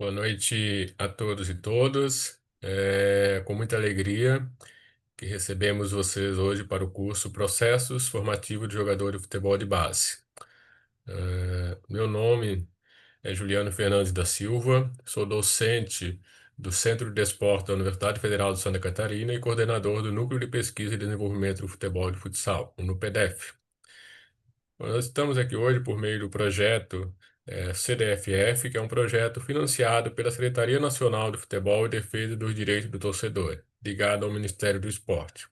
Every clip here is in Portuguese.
Boa noite a todos e todas. Com muita alegria que recebemos vocês hoje para o curso Processos Formativos de Jogador de Futebol de Base. Meu nome é Juliano Fernandes da Silva, sou docente do Centro de Esporte da Universidade Federal de Santa Catarina e coordenador do Núcleo de Pesquisa e Desenvolvimento do Futebol de Futsal, o NUPEDEF. Nós estamos aqui hoje por meio do projeto CDFF, que é um projeto financiado pela Secretaria Nacional de Futebol e Defesa dos Direitos do Torcedor, ligado ao Ministério do Esporte.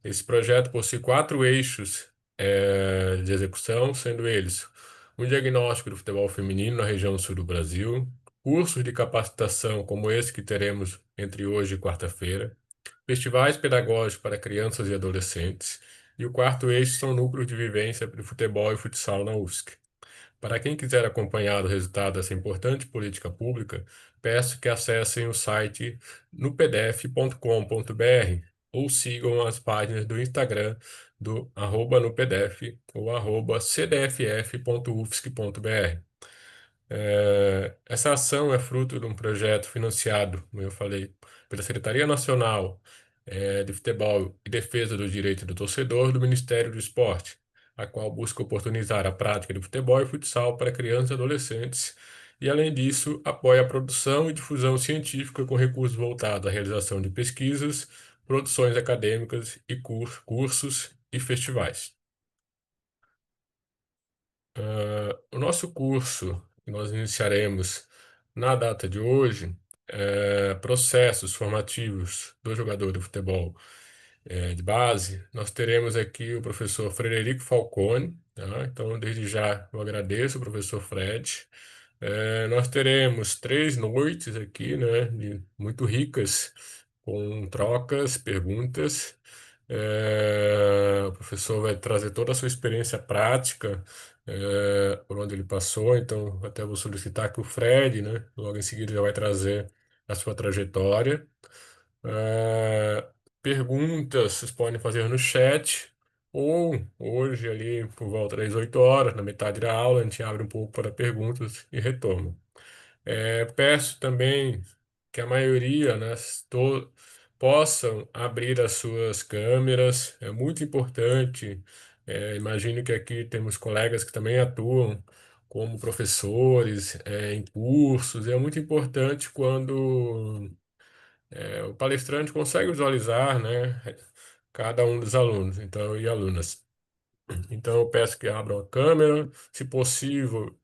Esse projeto possui quatro eixos de execução, sendo eles um diagnóstico do futebol feminino na região sul do Brasil, cursos de capacitação como esse que teremos entre hoje e quarta-feira, festivais pedagógicos para crianças e adolescentes, e o quarto eixo são núcleos de vivência de futebol e futsal na UFSC. Para quem quiser acompanhar o resultado dessa importante política pública, peço que acessem o site nupedef.com.br ou sigam as páginas do Instagram do @nupedef ou @cdff.ufsc.br. Essa ação é fruto de um projeto financiado, como eu falei, pela Secretaria Nacional de Futebol e Defesa dos Direitos do Torcedor do Ministério do Esporte, a qual busca oportunizar a prática de futebol e futsal para crianças e adolescentes, e, além disso, apoia a produção e difusão científica com recursos voltados à realização de pesquisas, produções acadêmicas e cursos e festivais. O nosso curso, que nós iniciaremos na data de hoje, processos formativos do jogador de futebol de base. Nós teremos aqui o professor Frederico Falcone, tá? Então, desde já, eu agradeço, professor Fred. Nós teremos 3 noites aqui, né, muito ricas, com trocas, perguntas. O professor vai trazer toda a sua experiência prática, por onde ele passou, então até vou solicitar que o Fred, né, logo em seguida já vai trazer a sua trajetória. Eh, Perguntas vocês podem fazer no chat, ou hoje ali por volta das 8 horas, na metade da aula, a gente abre um pouco para perguntas e retoma. Peço também que a maioria, né, possam abrir as suas câmeras. É muito importante. Imagino que aqui temos colegas que também atuam como professores, em cursos. É muito importante quando o palestrante consegue visualizar, né, cada um dos alunos, então, e alunas. Então, eu peço que abram a câmera, se possível,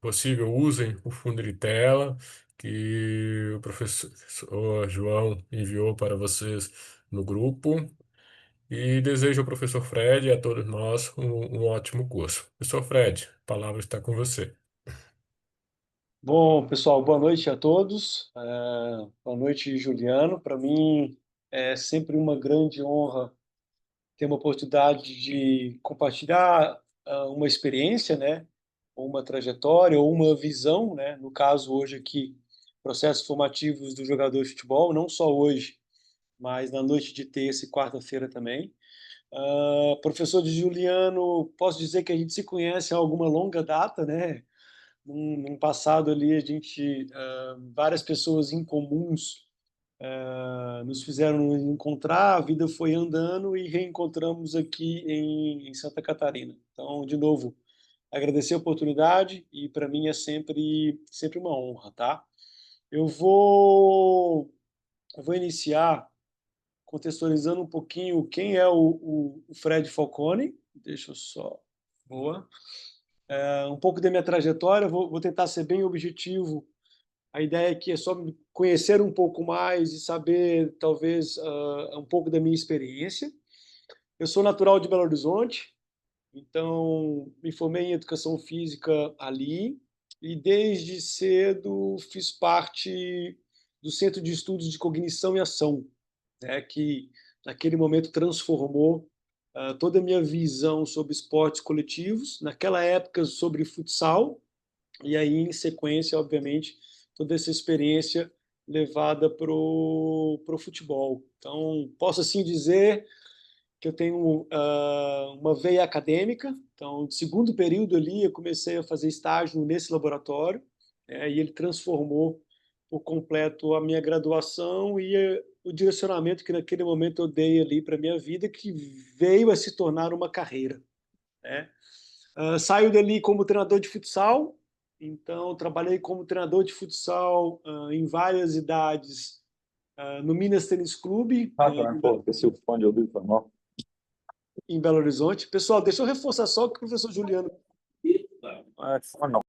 usem o fundo de tela que o professor João enviou para vocês no grupo. E desejo ao professor Fred e a todos nós um ótimo curso. Professor Fred, a palavra está com você. Bom, pessoal, boa noite a todos. Boa noite, Juliano. Para mim é sempre uma grande honra ter uma oportunidade de compartilhar uma experiência, né, ou uma trajetória, ou uma visão, né, no caso hoje aqui, processos formativos do jogador de futebol, não só hoje, mas na noite de terça e quarta-feira também. Professor de Juliano, posso dizer que a gente se conhece há alguma longa data, né? Num passado ali, a gente, várias pessoas em comuns nos fizeram nos encontrar, a vida foi andando e reencontramos aqui em Santa Catarina. Então, de novo, agradecer a oportunidade e para mim é sempre uma honra, tá? Eu vou, eu vou iniciar contextualizando um pouquinho quem é o Fred Falcone. Deixa eu só. Boa. Um pouco da minha trajetória, vou tentar ser bem objetivo. A ideia aqui é só me conhecer um pouco mais e saber, talvez, um pouco da minha experiência. Eu sou natural de Belo Horizonte, então me formei em educação física ali e desde cedo fiz parte do Centro de Estudos de Cognição e Ação, né, que naquele momento transformou toda a minha visão sobre esportes coletivos, naquela época sobre futsal, e aí, em sequência, obviamente, toda essa experiência levada para o futebol. Então, posso assim dizer que eu tenho uma veia acadêmica. Então, de segundo período ali, eu comecei a fazer estágio nesse laboratório, e ele transformou por completo a minha graduação e o direcionamento que naquele momento eu dei ali para a minha vida, que veio a se tornar uma carreira, né? Saio dali como treinador de futsal, então trabalhei como treinador de futsal em várias idades no Minas Tênis Clube, Pô, esse o fone de ouvido foi mal. em Belo Horizonte. Pessoal, deixa eu reforçar só o que o professor Juliano. Não.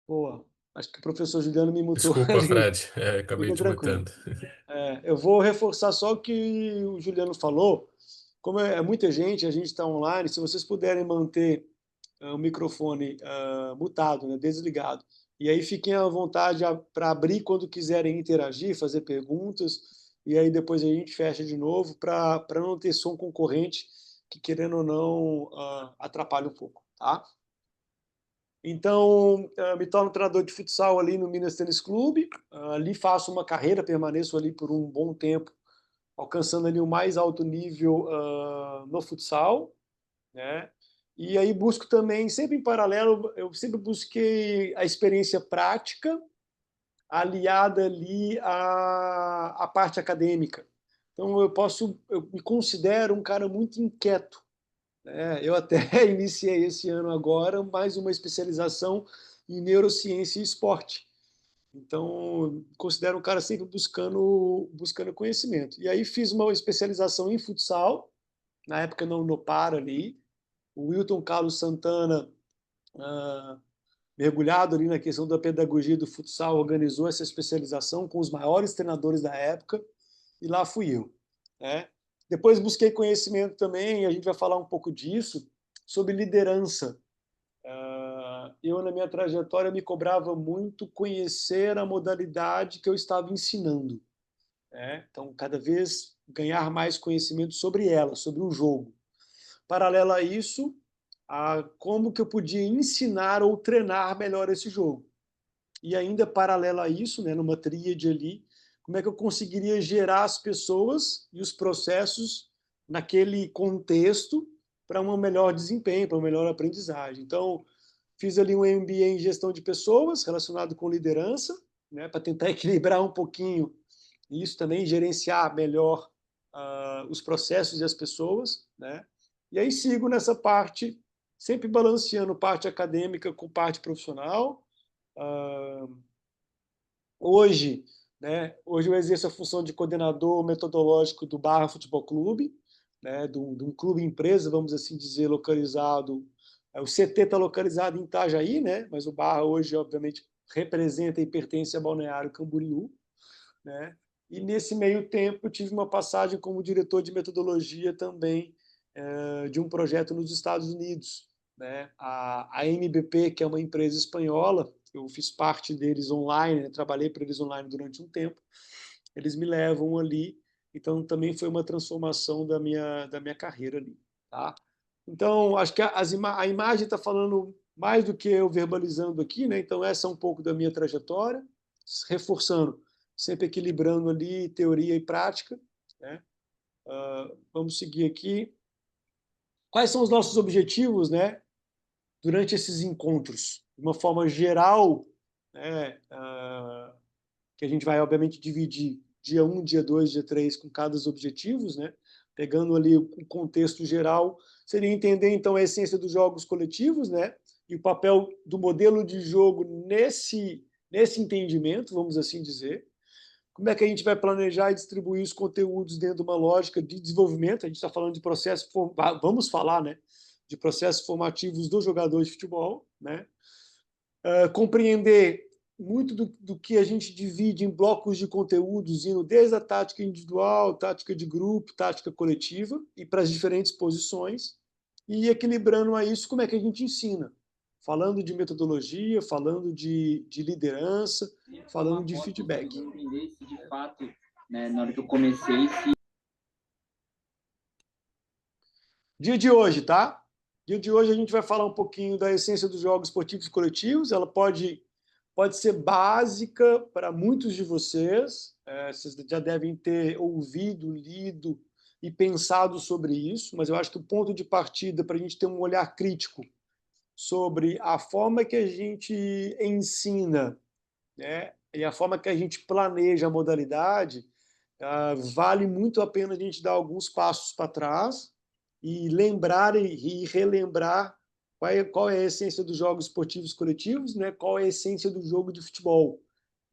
Boa. Acho que o professor Juliano me mutou Desculpa, ali. Fred, acabei Fica te tranquilo. mutando. Eu vou reforçar só o que o Juliano falou. Como é muita gente, a gente está online, se vocês puderem manter o microfone mutado, né, desligado, e aí fiquem à vontade para abrir quando quiserem interagir, fazer perguntas, e aí depois a gente fecha de novo para não ter som concorrente que, querendo ou não, atrapalha um pouco, tá? Então, me torno treinador de futsal ali no Minas Tênis Clube, ali faço uma carreira, permaneço ali por um bom tempo, alcançando ali o mais alto nível no futsal, né? E aí busco também, sempre em paralelo, eu sempre busquei a experiência prática aliada ali à parte acadêmica. Então eu me considero um cara muito inquieto, né? Eu até iniciei esse ano agora mais uma especialização em neurociência e esporte. Então, considero um cara sempre buscando conhecimento. E aí fiz uma especialização em futsal, na época não no Par ali. O Wilton Carlos Santana, ah, mergulhado ali na questão da pedagogia do futsal, organizou essa especialização com os maiores treinadores da época, e lá fui eu, né? Depois busquei conhecimento também, e a gente vai falar um pouco disso, sobre liderança. Eu, na minha trajetória, me cobrava muito conhecer a modalidade que eu estava ensinando, né? Então, cada vez ganhar mais conhecimento sobre ela, sobre o jogo. Paralelo a isso, a como que eu podia ensinar ou treinar melhor esse jogo. E ainda paralelo a isso, né, numa tríade ali, como é que eu conseguiria gerar as pessoas e os processos naquele contexto para um melhor desempenho, para uma melhor aprendizagem. Então, fiz ali um MBA em gestão de pessoas, relacionado com liderança, né, para tentar equilibrar um pouquinho isso também, gerenciar melhor os processos e as pessoas, né? E aí sigo nessa parte, sempre balanceando parte acadêmica com parte profissional. Hoje, né, hoje eu exerço a função de coordenador metodológico do Barra Futebol Clube, né, de um clube empresa, vamos assim dizer, localizado. O CT está localizado em Itajaí, né, mas o Barra hoje, obviamente, representa e pertence a Balneário Camboriú, né? E nesse meio tempo eu tive uma passagem como diretor de metodologia também de um projeto nos Estados Unidos, né? A MBP, que é uma empresa espanhola, eu fiz parte deles online, né? Trabalhei para eles online durante um tempo, eles me levam ali, então também foi uma transformação da minha carreira ali, tá? Então, acho que a imagem está falando mais do que eu verbalizando aqui, né? Então, essa é um pouco da minha trajetória, reforçando, sempre equilibrando ali teoria e prática, né? Vamos seguir aqui. Quais são os nossos objetivos, né, durante esses encontros? De uma forma geral, né, que a gente vai, obviamente, dividir dia 1, dia 2, dia 3 com cada dos objetivos, né? Pegando ali o contexto geral, seria entender, então, a essência dos jogos coletivos, né? E o papel do modelo de jogo nesse entendimento, vamos assim dizer. Como é que a gente vai planejar e distribuir os conteúdos dentro de uma lógica de desenvolvimento? A gente está falando de processos, vamos falar, né? De processos formativos dos jogadores de futebol, né? Compreender muito do que a gente divide em blocos de conteúdos, indo desde a tática individual, tática de grupo, tática coletiva, e para as diferentes posições, e equilibrando a isso, como é que a gente ensina? Falando de metodologia, falando de liderança, falando de feedback. Eu entender se de fato, né, na hora que eu comecei, se Dia de hoje, tá? Dia de hoje a gente vai falar um pouquinho da essência dos jogos esportivos coletivos. Ela pode ser básica para muitos de vocês. Vocês já devem ter ouvido, lido e pensado sobre isso, mas eu acho que o ponto de partida para a gente ter um olhar crítico sobre a forma que a gente ensina, né, e a forma que a gente planeja a modalidade, vale muito a pena a gente dar alguns passos para trás e lembrar e relembrar qual é a essência dos jogos esportivos coletivos, né, qual é a essência do jogo de futebol.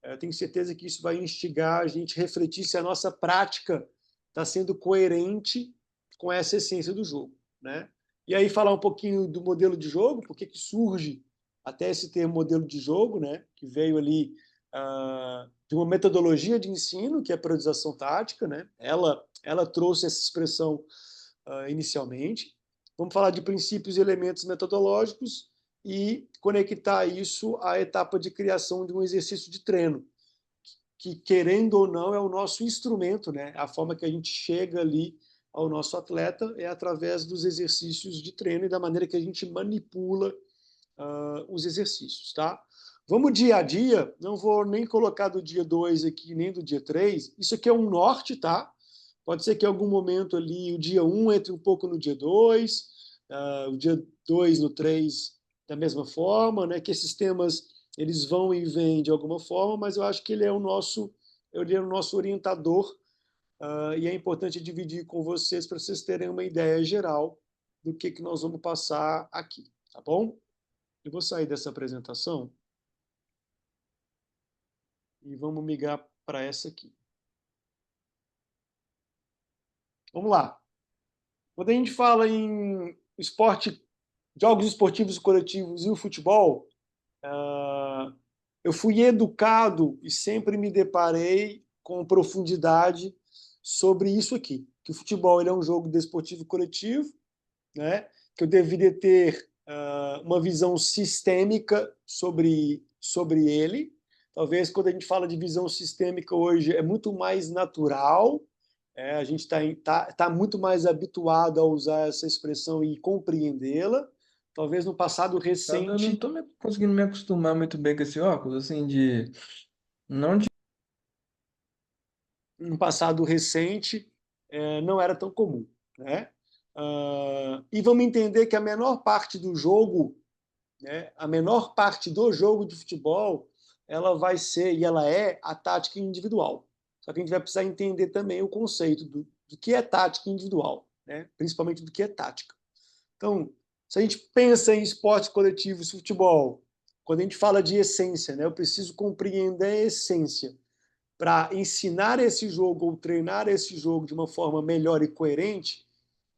Eu tenho certeza que isso vai instigar a gente a refletir se a nossa prática está sendo coerente com essa essência do jogo, né? E aí falar um pouquinho do modelo de jogo, por que surge até esse termo modelo de jogo, né? Que veio ali de uma metodologia de ensino, que é a periodização tática, né? Ela trouxe essa expressão inicialmente. Vamos falar de princípios e elementos metodológicos e conectar isso à etapa de criação de um exercício de treino, que, querendo ou não, é o nosso instrumento, né? A forma que a gente chega ali ao nosso atleta é através dos exercícios de treino e da maneira que a gente manipula os exercícios, tá? Vamos dia a dia, não vou nem colocar do dia 2 aqui, nem do dia 3. Isso aqui é um norte, tá? Pode ser que em algum momento ali o dia 1 entre um pouco no dia 2, o dia 2 no 3 da mesma forma, né? Que esses temas eles vão e vêm de alguma forma, mas eu acho que ele é o nosso orientador, e é importante dividir com vocês para vocês terem uma ideia geral do que nós vamos passar aqui, tá bom? Eu vou sair dessa apresentação e vamos migrar para essa aqui. Vamos lá. Quando a gente fala em esporte, jogos esportivos coletivos e o futebol, eu fui educado e sempre me deparei com profundidade sobre isso aqui, que o futebol ele é um jogo desportivo coletivo, né? Que eu deveria ter uma visão sistêmica sobre ele. Talvez quando a gente fala de visão sistêmica hoje é muito mais natural, a gente tá muito mais habituado a usar essa expressão e compreendê-la. Talvez no passado Eu não recente, tô conseguindo me acostumar muito bem com esse óculos, assim, de... Não de... no passado recente não era tão comum, né? E vamos entender que a menor parte do jogo, né, a menor parte do jogo de futebol, ela vai ser e ela é a tática individual. Só que a gente vai precisar entender também o conceito do que é tática individual, né? Principalmente do que é tática. Então, se a gente pensa em esportes coletivos, futebol, quando a gente fala de essência, né, eu preciso compreender a essência para ensinar esse jogo ou treinar esse jogo de uma forma melhor e coerente.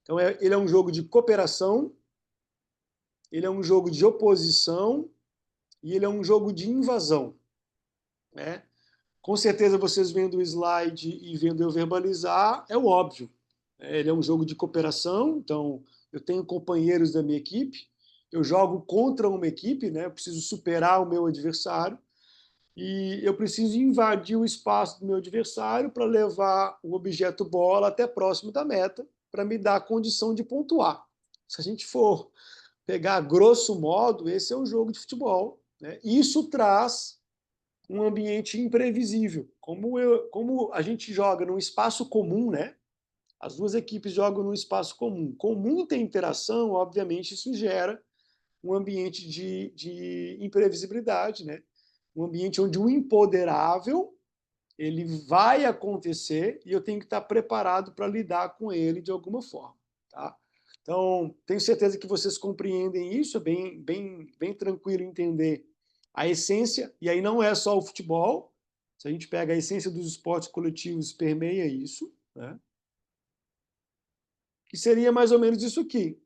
Então, ele é um jogo de cooperação, ele é um jogo de oposição e ele é um jogo de invasão, né? Com certeza vocês vendo o slide e vendo eu verbalizar, é o óbvio. Ele é um jogo de cooperação, então eu tenho companheiros da minha equipe, eu jogo contra uma equipe, né? Eu preciso superar o meu adversário e eu preciso invadir o espaço do meu adversário para levar o objeto bola até próximo da meta, para me dar a condição de pontuar. Se a gente for pegar grosso modo, esse é o jogo de futebol, né? Isso traz um ambiente imprevisível. Como a gente joga num espaço comum, né? As duas equipes jogam num espaço comum. Com muita interação, obviamente, isso gera um ambiente de imprevisibilidade, né? Um ambiente onde o imponderável ele vai acontecer e eu tenho que estar preparado para lidar com ele de alguma forma, tá? Então, tenho certeza que vocês compreendem isso, é bem tranquilo entender a essência, e aí não é só o futebol, se a gente pega a essência dos esportes coletivos, permeia isso, né? Que seria mais ou menos isso aqui.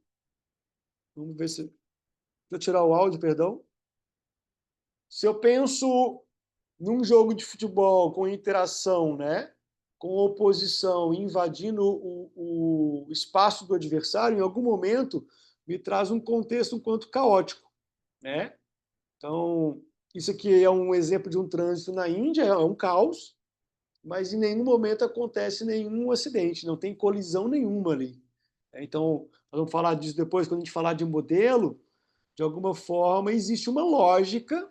Vamos ver se... Deixa eu tirar o áudio, perdão. Se eu penso num jogo de futebol com interação, né, com oposição, invadindo o espaço do adversário, em algum momento me traz um contexto um quanto caótico, né? Então, isso aqui é um exemplo de um trânsito na Índia, é um caos, mas em nenhum momento acontece nenhum acidente, não tem colisão nenhuma ali. Então, nós vamos falar disso depois, quando a gente falar de modelo, de alguma forma existe uma lógica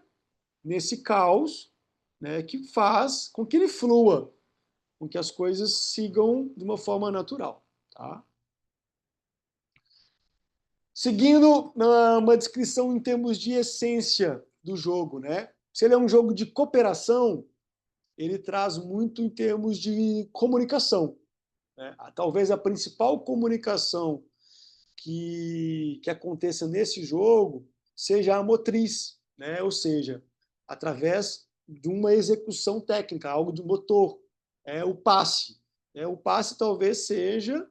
nesse caos, né, que faz com que ele flua, com que as coisas sigam de uma forma natural. Tá? Seguindo uma descrição em termos de essência do jogo, né? Se ele é um jogo de cooperação, ele traz muito em termos de comunicação, né? Talvez a principal comunicação que aconteça nesse jogo seja a motriz, né? Ou seja, através de uma execução técnica, algo de motor, o passe. O passe talvez seja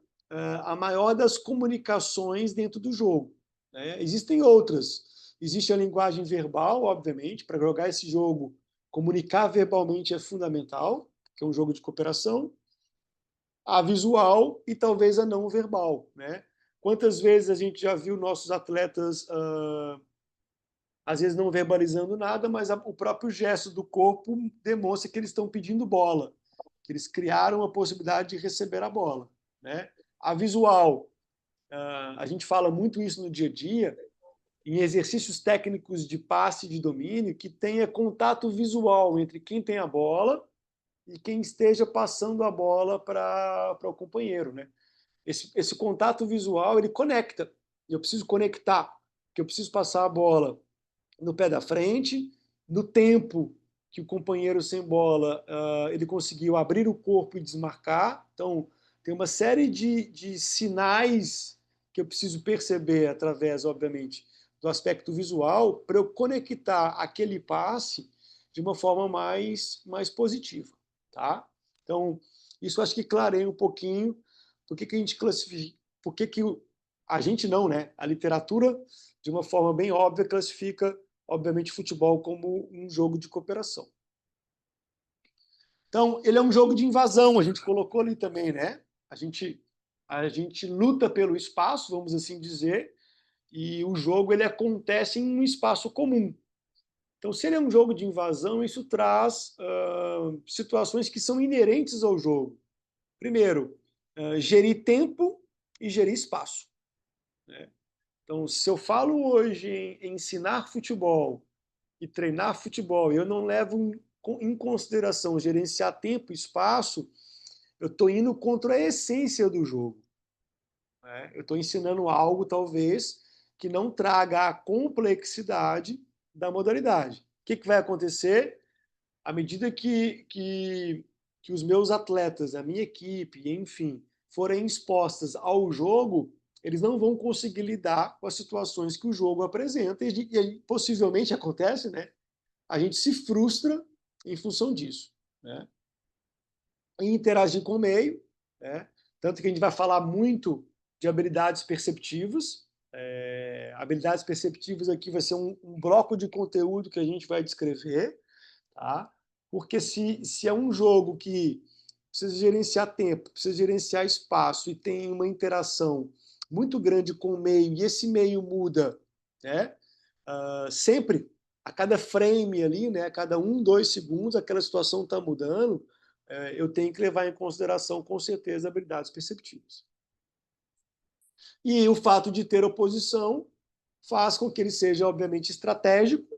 a maior das comunicações dentro do jogo, né? Existem outras. Existe a linguagem verbal, obviamente, para jogar esse jogo, comunicar verbalmente é fundamental, que é um jogo de cooperação, a visual e talvez a não verbal, né? Quantas vezes a gente já viu nossos atletas, às vezes não verbalizando nada, mas o próprio gesto do corpo demonstra que eles estão pedindo bola, que eles criaram a possibilidade de receber a bola, né? A visual, a gente fala muito isso no dia a dia, em exercícios técnicos de passe e de domínio, que tenha contato visual entre quem tem a bola e quem esteja passando a bola para o companheiro, né? Esse contato visual, ele conecta. Eu preciso conectar, que eu preciso passar a bola no pé da frente, no tempo que o companheiro sem bola ele conseguiu abrir o corpo e desmarcar. Então, tem uma série de sinais que eu preciso perceber através, obviamente, do aspecto visual para eu conectar aquele passe de uma forma mais positiva. Tá? Então, isso acho que clareia um pouquinho por que a gente classifica, por que a gente não, né? A literatura, de uma forma bem óbvia, classifica, obviamente, futebol como um jogo de cooperação. Então, ele é um jogo de invasão, a gente colocou ali também, né? A gente luta pelo espaço, vamos assim dizer, e o jogo ele acontece em um espaço comum. Então, se ele é um jogo de invasão, isso traz situações que são inerentes ao jogo. Primeiro, gerir tempo e gerir espaço, né? Então, se eu falo hoje em ensinar futebol e treinar futebol, e eu não levo em consideração gerenciar tempo e espaço, eu estou indo contra a essência do jogo, né? Eu estou ensinando algo, talvez, que não traga a complexidade da modalidade. O que vai acontecer? À medida que os meus atletas, a minha equipe, enfim, forem expostas ao jogo, eles não vão conseguir lidar com as situações que o jogo apresenta e aí, possivelmente acontece, né? A gente se frustra em função disso, né? E interagir com o meio, né? Tanto que a gente vai falar muito de habilidades perceptivas. Habilidades perceptivas aqui vai ser um bloco de conteúdo que a gente vai descrever, tá? Porque se é um jogo que precisa gerenciar tempo, precisa gerenciar espaço e tem uma interação muito grande com o meio, e esse meio muda, né? Sempre, a cada frame ali, né? A cada 2 segundos, aquela situação está mudando, eu tenho que levar em consideração, com certeza, habilidades perceptivas. E o fato de ter oposição faz com que ele seja, obviamente, estratégico,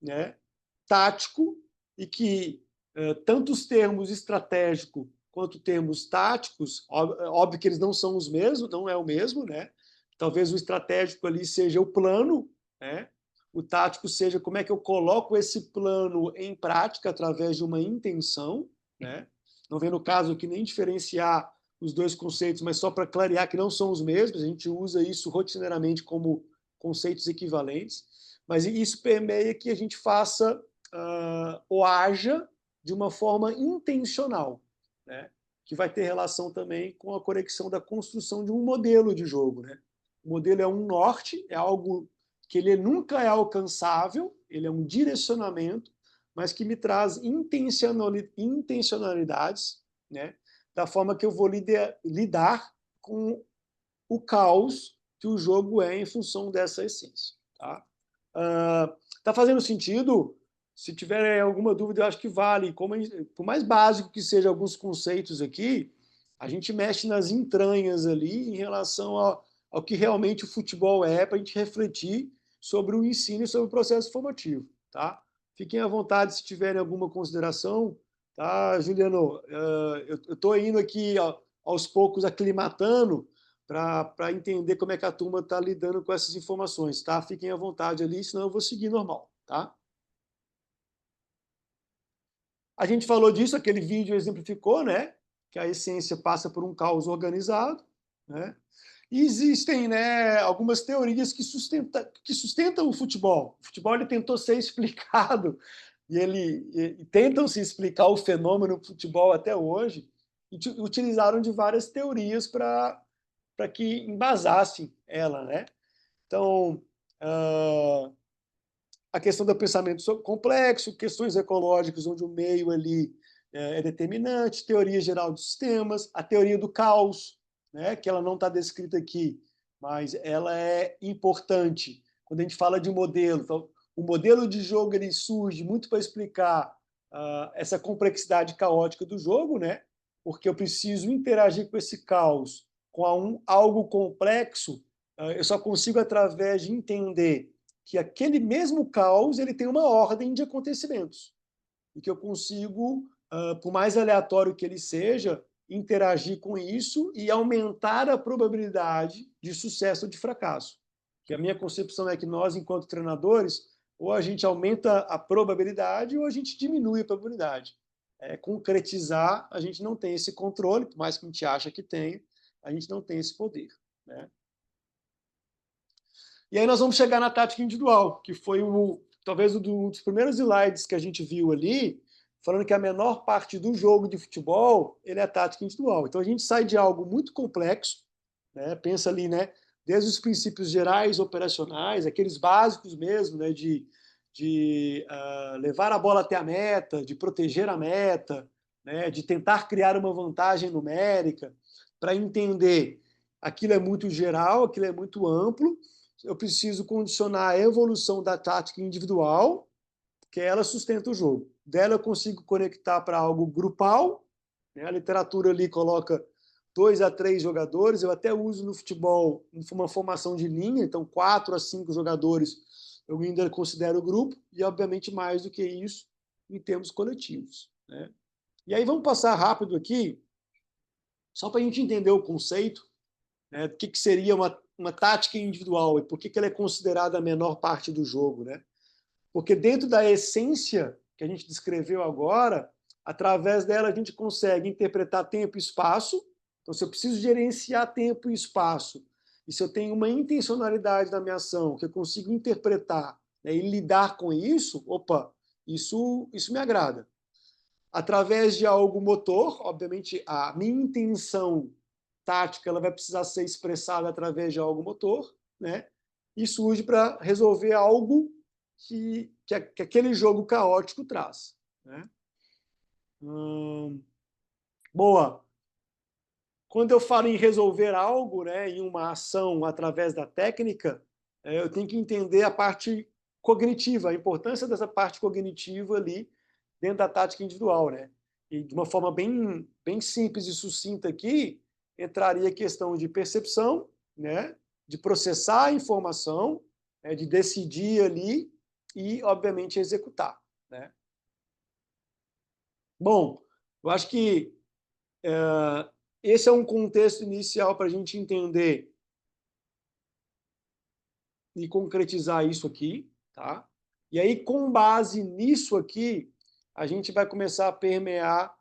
né? Tático, e que tanto os termos estratégico quanto termos táticos, óbvio que eles não são os mesmos, não é o mesmo, né? Talvez o estratégico ali seja o plano, né? O tático seja como é que eu coloco esse plano em prática através de uma intenção, né? Não vem no caso aqui nem diferenciar os dois conceitos, mas só para clarear que não são os mesmos, a gente usa isso rotineiramente como conceitos equivalentes, mas isso permeia que a gente faça ou haja de uma forma intencional, né? Que vai ter relação também com a conexão da construção de um modelo de jogo, né? O modelo é um norte, é algo que ele nunca é alcançável, ele é um direcionamento, mas que me traz intencionalidades, né? Da forma que eu vou lidar com o caos que o jogo é em função dessa essência. Tá? Tá fazendo sentido? Se tiver alguma dúvida, eu acho que vale. Por mais básico que sejam alguns conceitos aqui, a gente mexe nas entranhas ali em relação ao que realmente o futebol é, para a gente refletir sobre o ensino e sobre o processo formativo. Tá? Fiquem à vontade se tiverem alguma consideração. Tá, Juliano? Eu estou indo aqui aos poucos aclimatando, para entender como é que a turma está lidando com essas informações, tá? Fiquem à vontade ali, senão eu vou seguir normal, tá? A gente falou disso, aquele vídeo exemplificou, né? Que a essência passa por um caos organizado, né? E existem, né, algumas teorias que sustentam o futebol. O futebol ele tentou ser explicado e tentam se explicar o fenômeno do futebol até hoje e utilizaram de várias teorias para que embasassem ela, né? Então, a questão do pensamento complexo, questões ecológicas onde o meio ali é determinante, teoria geral de sistemas, a teoria do caos, né, que ela não está descrita aqui, mas ela é importante. Quando a gente fala de modelo, então, o modelo de jogo ele surge muito para explicar essa complexidade caótica do jogo, né, porque eu preciso interagir com esse caos, com algo complexo, eu só consigo através de entender que aquele mesmo caos ele tem uma ordem de acontecimentos e que eu consigo, por mais aleatório que ele seja, interagir com isso e aumentar a probabilidade de sucesso ou de fracasso. Que a minha concepção é que nós, enquanto treinadores, ou a gente aumenta a probabilidade ou a gente diminui a probabilidade. Concretizar, a gente não tem esse controle, por mais que a gente acha que tem, a gente não tem esse poder, né? E aí nós vamos chegar na tática individual, que foi talvez um dos primeiros slides que a gente viu ali, falando que a menor parte do jogo de futebol ele é a tática individual. Então a gente sai de algo muito complexo, né? Pensa ali, né? Desde os princípios gerais operacionais, aqueles básicos mesmo, né? De levar a bola até a meta, de proteger a meta, né? De tentar criar uma vantagem numérica, para entender aquilo é muito geral, aquilo é muito amplo. Eu preciso condicionar a evolução da tática individual, que ela sustenta o jogo. Dela eu consigo conectar para algo grupal, né? A literatura ali coloca 2 a 3 jogadores, eu até uso no futebol uma formação de linha, então 4 a 5 jogadores eu ainda considero grupo, e obviamente mais do que isso em termos coletivos, né? E aí vamos passar rápido aqui, só para a gente entender o conceito, né, do que seria uma tática individual e por que ela é considerada a menor parte do jogo, né? Porque dentro da essência que a gente descreveu agora, através dela a gente consegue interpretar tempo e espaço. Então, se eu preciso gerenciar tempo e espaço, e se eu tenho uma intencionalidade na minha ação, que eu consigo interpretar, né, e lidar com isso, opa, isso me agrada. Através de algo motor, obviamente a minha intenção tática ela vai precisar ser expressada através de algo motor, né? E surge para resolver algo que aquele jogo caótico traz, né? Boa. Quando eu falo em resolver algo, né, em uma ação através da técnica, eu tenho que entender a parte cognitiva, a importância dessa parte cognitiva ali dentro da tática individual, né? E de uma forma bem simples e sucinta aqui, entraria a questão de percepção, né, de processar a informação, né, de decidir ali e, obviamente, executar, né? Bom, eu acho que esse é um contexto inicial para a gente entender e concretizar isso aqui, tá? E aí, com base nisso aqui, a gente vai começar a permear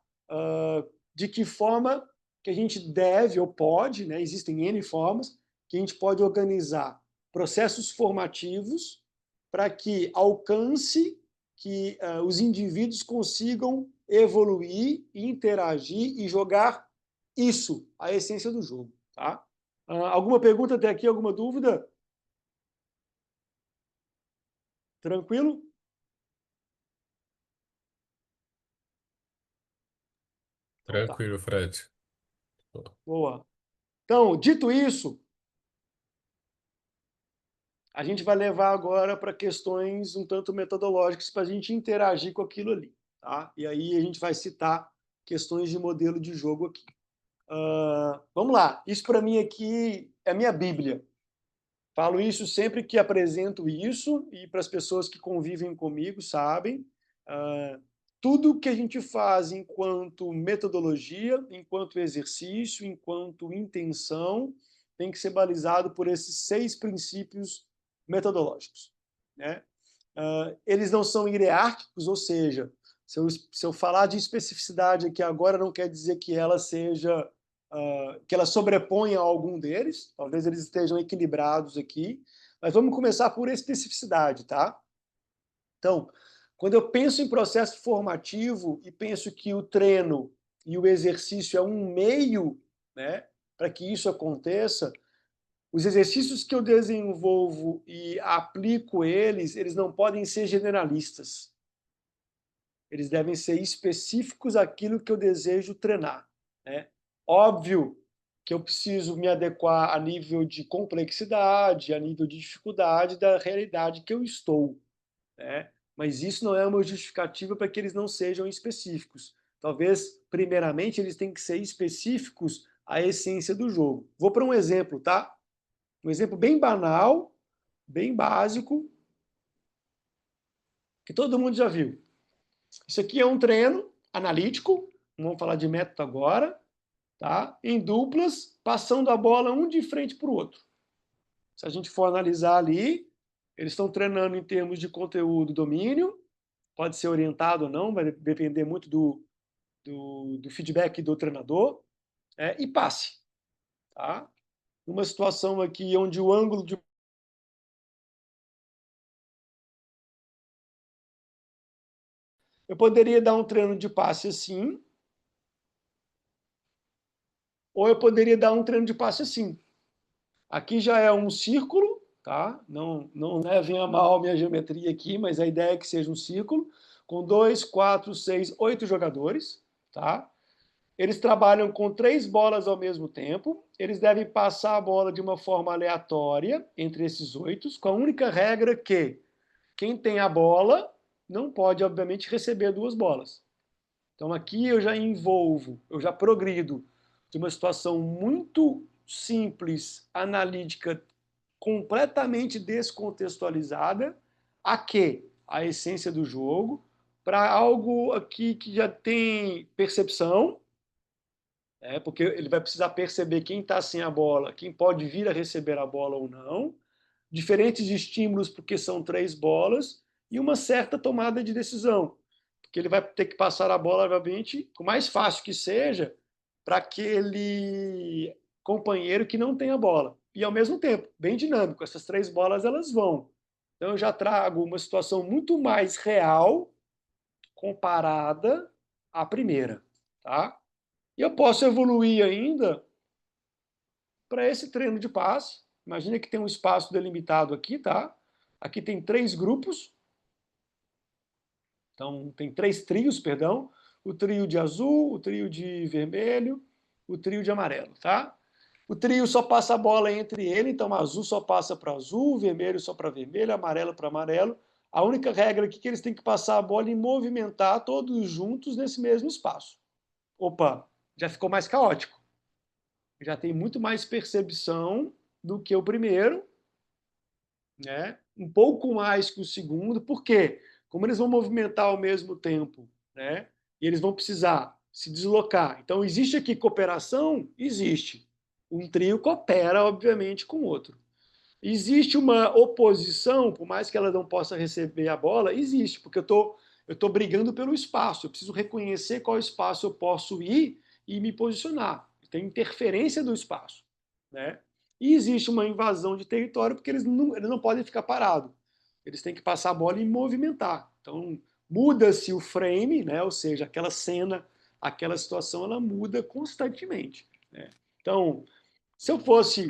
de que forma que a gente deve ou pode, né? Existem N formas, que a gente pode organizar processos formativos para que alcance que os indivíduos consigam evoluir, interagir e jogar isso, a essência do jogo, tá? Alguma pergunta até aqui, alguma dúvida? Tranquilo? Então tá, Tranquilo, Fred. boa. Então, dito isso, a gente vai levar agora para questões um tanto metodológicas para a gente interagir com aquilo ali, tá? E aí a gente vai citar questões de modelo de jogo aqui. Vamos lá, isso para mim aqui é a minha Bíblia. Falo isso sempre que apresento isso e para as pessoas que convivem comigo sabem. Tudo que a gente faz enquanto metodologia, enquanto exercício, enquanto intenção, tem que ser balizado por esses 6 princípios metodológicos, né? Eles não são hierárquicos, ou seja, se eu falar de especificidade aqui agora, não quer dizer que ela seja, que ela sobreponha a algum deles, talvez eles estejam equilibrados aqui, mas vamos começar por especificidade, tá? Então, quando eu penso em processo formativo e penso que o treino e o exercício é um meio, né, para que isso aconteça, os exercícios que eu desenvolvo e aplico eles não podem ser generalistas. Eles devem ser específicos àquilo que eu desejo treinar, né? Óbvio que eu preciso me adequar a nível de complexidade, a nível de dificuldade da realidade que eu estou, né? Mas isso não é uma justificativa para que eles não sejam específicos. Talvez, primeiramente, eles têm que ser específicos à essência do jogo. Vou para um exemplo, tá? Um exemplo bem banal, bem básico, que todo mundo já viu. Isso aqui é um treino analítico, não vamos falar de método agora, tá? Em duplas, passando a bola um de frente para o outro. Se a gente for analisar ali, eles estão treinando em termos de conteúdo, domínio, pode ser orientado ou não, vai depender muito do feedback do treinador, e passe. Tá? Uma situação aqui onde o ângulo de eu poderia dar um treino de passe assim, ou eu poderia dar um treino de passe assim. Aqui já é um círculo, tá? Não levem a mal a minha geometria aqui, mas a ideia é que seja um círculo, com 2, 4, 6, 8 jogadores, tá? Eles trabalham com 3 bolas ao mesmo tempo, eles devem passar a bola de uma forma aleatória entre esses 8, com a única regra que quem tem a bola não pode, obviamente, receber 2 bolas. Então aqui eu já envolvo, eu já progrido de uma situação muito simples, analítica, completamente descontextualizada, a quê? A essência do jogo, para algo aqui que já tem percepção, porque ele vai precisar perceber quem está sem a bola, quem pode vir a receber a bola ou não, diferentes estímulos, porque são 3 bolas, e uma certa tomada de decisão, porque ele vai ter que passar a bola, obviamente, o mais fácil que seja, para aquele companheiro que não tem a bola. E, ao mesmo tempo, bem dinâmico, essas 3 bolas elas vão. Então, eu já trago uma situação muito mais real comparada à primeira. Tá? E eu posso evoluir ainda para esse treino de passe. Imagina que tem um espaço delimitado aqui, tá? Aqui tem 3 grupos. Então, tem 3 trios, perdão. O trio de azul, o trio de vermelho, o trio de amarelo, tá? O trio só passa a bola entre ele, então azul só passa para azul, vermelho só para vermelho, amarelo para amarelo. A única regra aqui é que eles têm que passar a bola e movimentar todos juntos nesse mesmo espaço. Opa, já ficou mais caótico. Já tem muito mais percepção do que o primeiro, né? Um pouco mais que o segundo, por quê? Como eles vão movimentar ao mesmo tempo, né? E eles vão precisar se deslocar. Então, existe aqui cooperação? Existe. Um trio coopera, obviamente, com o outro. Existe uma oposição, por mais que ela não possa receber a bola? Existe, porque eu tô brigando pelo espaço. Eu preciso reconhecer qual espaço eu posso ir e me posicionar. Tem interferência do espaço, né? E existe uma invasão de território porque eles não podem ficar parados. Eles têm que passar a bola e movimentar. Então, muda-se o frame, né? Ou seja, aquela cena, aquela situação, ela muda constantemente, né? Então, se eu fosse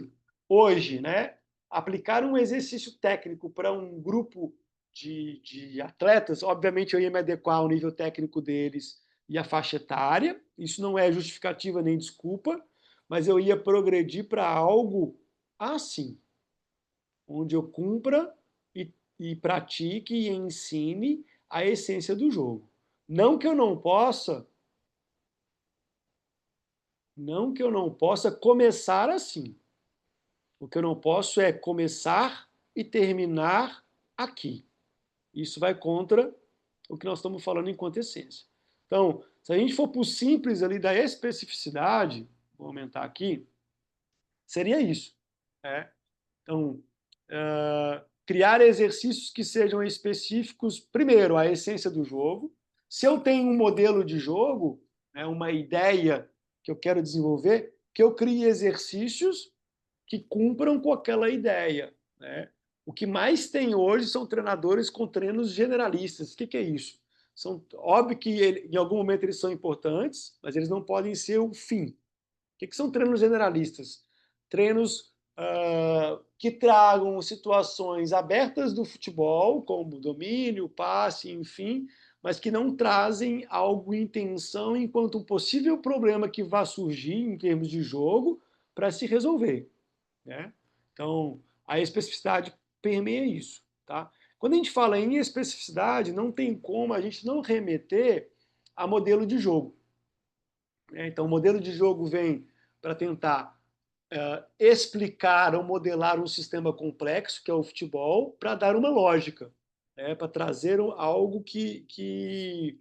hoje, né, aplicar um exercício técnico para um grupo de atletas, obviamente eu ia me adequar ao nível técnico deles e à faixa etária, isso não é justificativa nem desculpa, mas eu ia progredir para algo assim, onde eu cumpra e pratique e ensine a essência do jogo. Não que eu não possa, não que eu não possa começar assim. O que eu não posso é começar e terminar aqui. Isso vai contra o que nós estamos falando enquanto essência. Então, se a gente for para o simples ali da especificidade, vou aumentar aqui, seria isso. né? Então, criar exercícios que sejam específicos, primeiro, à essência do jogo. Se eu tenho um modelo de jogo, né, uma ideia que eu quero desenvolver, que eu crie exercícios que cumpram com aquela ideia, né? O que mais tem hoje são treinadores com treinos generalistas. O que é isso? Óbvio que em algum momento eles são importantes, mas eles não podem ser o fim. O que são treinos generalistas? Treinos que tragam situações abertas do futebol, como domínio, passe, enfim, mas que não trazem algo em tensão enquanto um possível problema que vá surgir em termos de jogo para se resolver, né? Então, a especificidade permeia isso, tá? Quando a gente fala em especificidade, não tem como a gente não remeter a modelo de jogo, né? Então, o modelo de jogo vem para tentar explicar ou modelar um sistema complexo, que é o futebol, para dar uma lógica, né? Para trazer algo que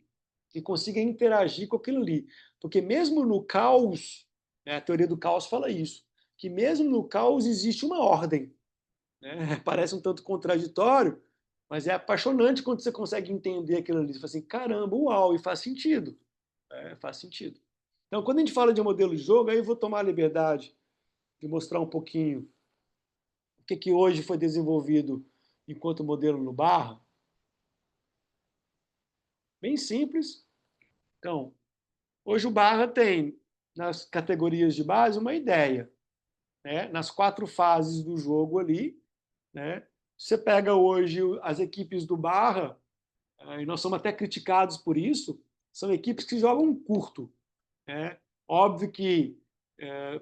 consiga interagir com aquilo ali. Porque mesmo no caos, né, a teoria do caos fala isso, que mesmo no caos existe uma ordem, né? Parece um tanto contraditório, mas é apaixonante quando você consegue entender aquilo ali. Você fala assim, caramba, uau, e faz sentido. Faz sentido. Então, quando a gente fala de modelo de jogo, aí eu vou tomar a liberdade de mostrar um pouquinho o que hoje foi desenvolvido enquanto modelo no Barra. Bem simples. Então, hoje o Barra tem, nas categorias de base, uma ideia, né? Nas 4 fases do jogo ali, né? Você pega hoje as equipes do Barra, e nós somos até criticados por isso, são equipes que jogam curto, né? Óbvio que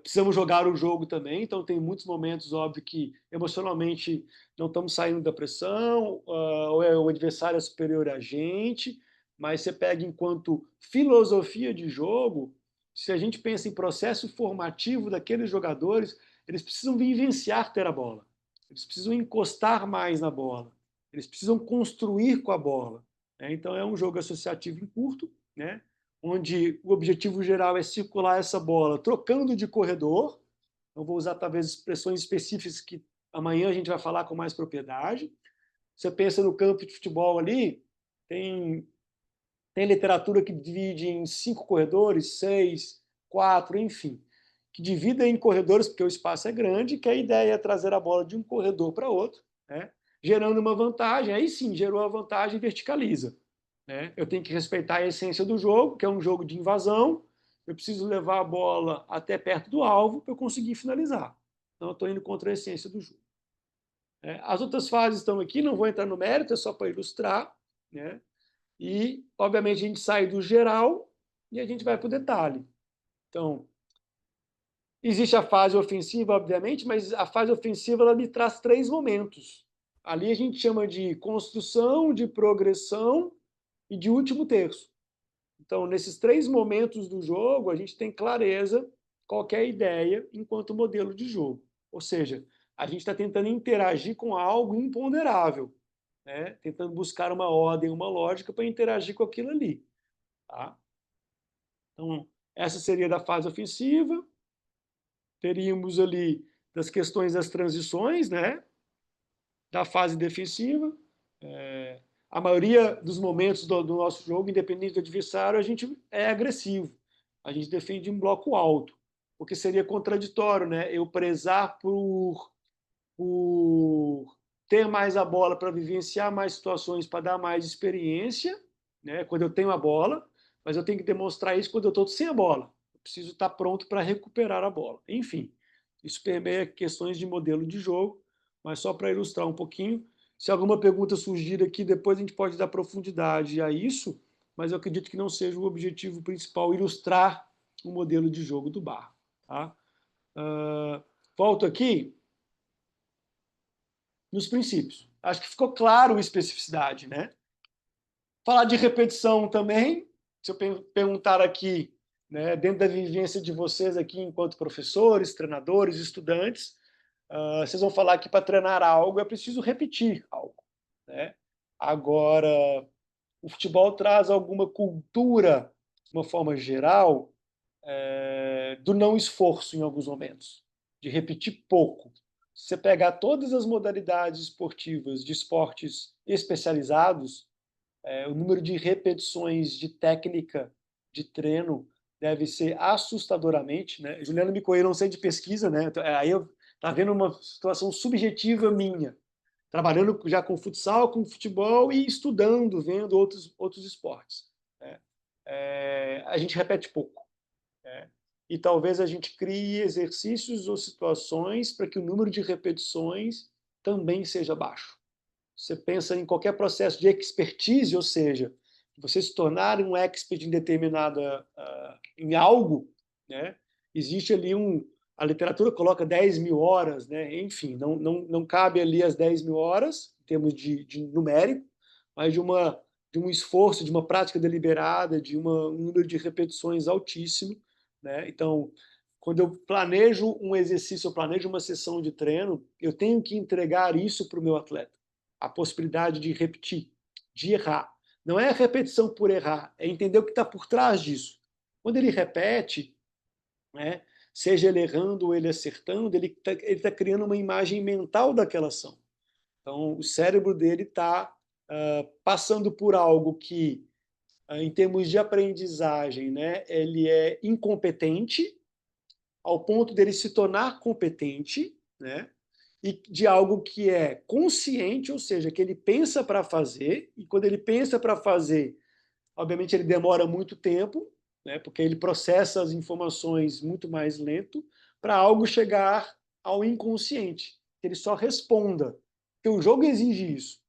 precisamos jogar o jogo também, então tem muitos momentos, óbvio, que emocionalmente não estamos saindo da pressão, ou o adversário é superior a gente, mas você pega enquanto filosofia de jogo, se a gente pensa em processo formativo daqueles jogadores, eles precisam vivenciar ter a bola, eles precisam encostar mais na bola, eles precisam construir com a bola, né? Então é um jogo associativo em curto, né? Onde o objetivo geral é circular essa bola trocando de corredor. Não vou usar talvez expressões específicas que amanhã a gente vai falar com mais propriedade. Você pensa no campo de futebol ali, tem literatura que divide em 5 corredores, 6, 4, enfim, que divida em corredores porque o espaço é grande, que a ideia é trazer a bola de um corredor para outro, né? Gerando uma vantagem. Aí sim, gerou a vantagem e verticaliza, né? Eu tenho que respeitar a essência do jogo, que é um jogo de invasão. Eu preciso levar a bola até perto do alvo para eu conseguir finalizar. Então, eu estou indo contra a essência do jogo. As outras fases estão aqui, não vou entrar no mérito, é só para ilustrar, né? E, obviamente, a gente sai do geral e a gente vai para o detalhe. Então, existe a fase ofensiva, obviamente, mas a fase ofensiva ela me traz 3 momentos. Ali a gente chama de construção, de progressão e de último terço. Então, nesses 3 momentos do jogo, a gente tem clareza qual é a ideia enquanto modelo de jogo. Ou seja, a gente está tentando interagir com algo imponderável, né? Tentando buscar uma ordem, uma lógica para interagir com aquilo ali. Tá? Então, essa seria da fase ofensiva. Teríamos ali das questões das transições, né? Da fase defensiva. A maioria dos momentos do nosso jogo, independente do adversário, a gente é agressivo. A gente defende um bloco alto, porque seria contraditório, né? Eu prezar por ter mais a bola para vivenciar mais situações, para dar mais experiência, né? Quando eu tenho a bola, mas eu tenho que demonstrar isso quando eu estou sem a bola. Eu preciso estar pronto para recuperar a bola. Enfim, isso permeia questões de modelo de jogo, mas só para ilustrar um pouquinho. Se alguma pergunta surgir aqui, depois a gente pode dar profundidade a isso, mas eu acredito que não seja o objetivo principal ilustrar o modelo de jogo do Barra. Tá? Volto aqui nos princípios. Acho que ficou claro a especificidade, né? Falar de repetição também, se eu perguntar aqui, né, dentro da vivência de vocês aqui enquanto professores, treinadores, estudantes, vocês vão falar que para treinar algo é preciso repetir algo, né? Agora, o futebol traz alguma cultura, de uma forma geral, do não esforço em alguns momentos, de repetir pouco. Se você pegar todas as modalidades esportivas de esportes especializados, o número de repetições de técnica de treino deve ser assustadoramente, né? Juliano me corrija, não sei de pesquisa, né? Aí eu tá vendo uma situação subjetiva minha, trabalhando já com futsal, com futebol e estudando, vendo outros esportes, né? A gente repete pouco, né? E talvez a gente crie exercícios ou situações para que o número de repetições também seja baixo. Você pensa em qualquer processo de expertise, ou seja, você se tornar um expert em determinada, em algo, né? Existe ali a literatura coloca 10.000 horas, né? Enfim, não cabe ali as 10.000 horas, em termos de numérico, mas de um esforço, de uma prática deliberada, um número de repetições altíssimo, né? Então, quando eu planejo um exercício, eu planejo uma sessão de treino, eu tenho que entregar isso para o meu atleta, a possibilidade de repetir, de errar. Não é a repetição por errar, é entender o que está por trás disso. Quando ele repete, né, seja ele errando ou ele acertando, ele está criando uma imagem mental daquela ação. Então, o cérebro dele está passando por algo que, em termos de aprendizagem, né, ele é incompetente, ao ponto dele se tornar competente, né? E de algo que é consciente, ou seja, que ele pensa para fazer, e quando ele pensa para fazer, obviamente ele demora muito tempo, né? Porque ele processa as informações muito mais lento, para algo chegar ao inconsciente, que ele só responda. Porque o jogo exige isso,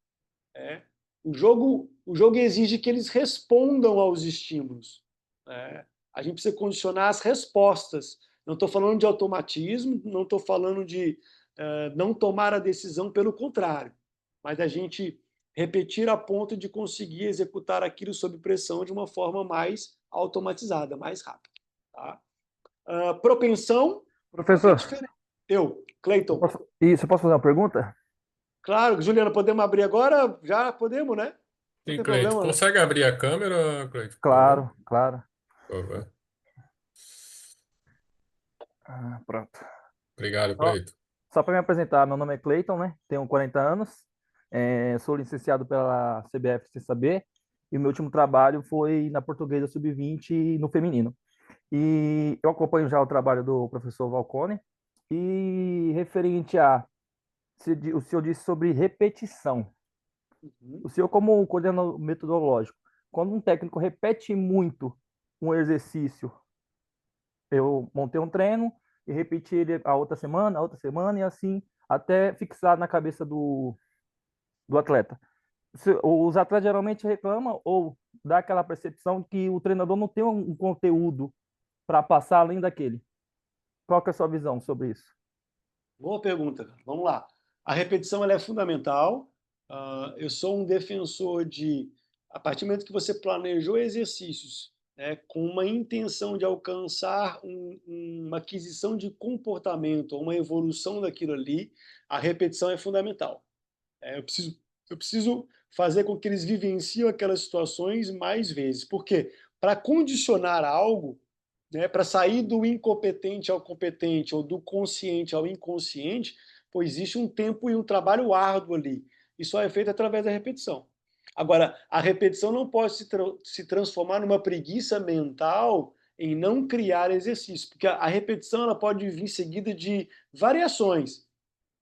né? O jogo exige que eles respondam aos estímulos, né? A gente precisa condicionar as respostas. Não estou falando de automatismo, não estou falando de não tomar a decisão, pelo contrário, mas a gente repetir a ponto de conseguir executar aquilo sob pressão de uma forma mais automatizada, mais rápida. Tá? Propensão é Professor, diferente. Cleiton. eu posso fazer uma pergunta? Claro, Juliana, podemos abrir agora? Já podemos, né? Não Sim, tem Cleito, problema, né? consegue abrir a câmera, Cleito, por favor? Claro, claro. Por favor. Pronto. Obrigado, Só, Cleito. só para me apresentar, meu nome é Cleiton, né? Tenho 40 anos, sou licenciado pela CBF sem saber, e o meu último trabalho foi na Portuguesa Sub-20 no feminino. E eu acompanho já o trabalho do professor Valcone, e referente a, o senhor disse sobre repetição. Uhum. O senhor, como coordenador metodológico, quando um técnico repete muito um exercício, eu montei um treino e repeti ele a outra semana, e assim, até fixar na cabeça do atleta. Os atletas geralmente reclamam ou dá aquela percepção que o treinador não tem um conteúdo para passar além daquele. Qual que é a sua visão sobre isso? Boa pergunta. Vamos lá. A repetição ela é fundamental. Eu sou um defensor de, a partir do momento que você planejou exercícios, né, com uma intenção de alcançar uma aquisição de comportamento, uma evolução daquilo ali, a repetição é fundamental. Eu preciso fazer com que eles vivenciem aquelas situações mais vezes. Por quê? Para condicionar algo, né, para sair do incompetente ao competente ou do consciente ao inconsciente, pois existe um tempo e um trabalho árduo ali. Isso só é feito através da repetição. Agora, a repetição não pode se transformar numa preguiça mental em não criar exercício, porque a repetição ela pode vir seguida de variações.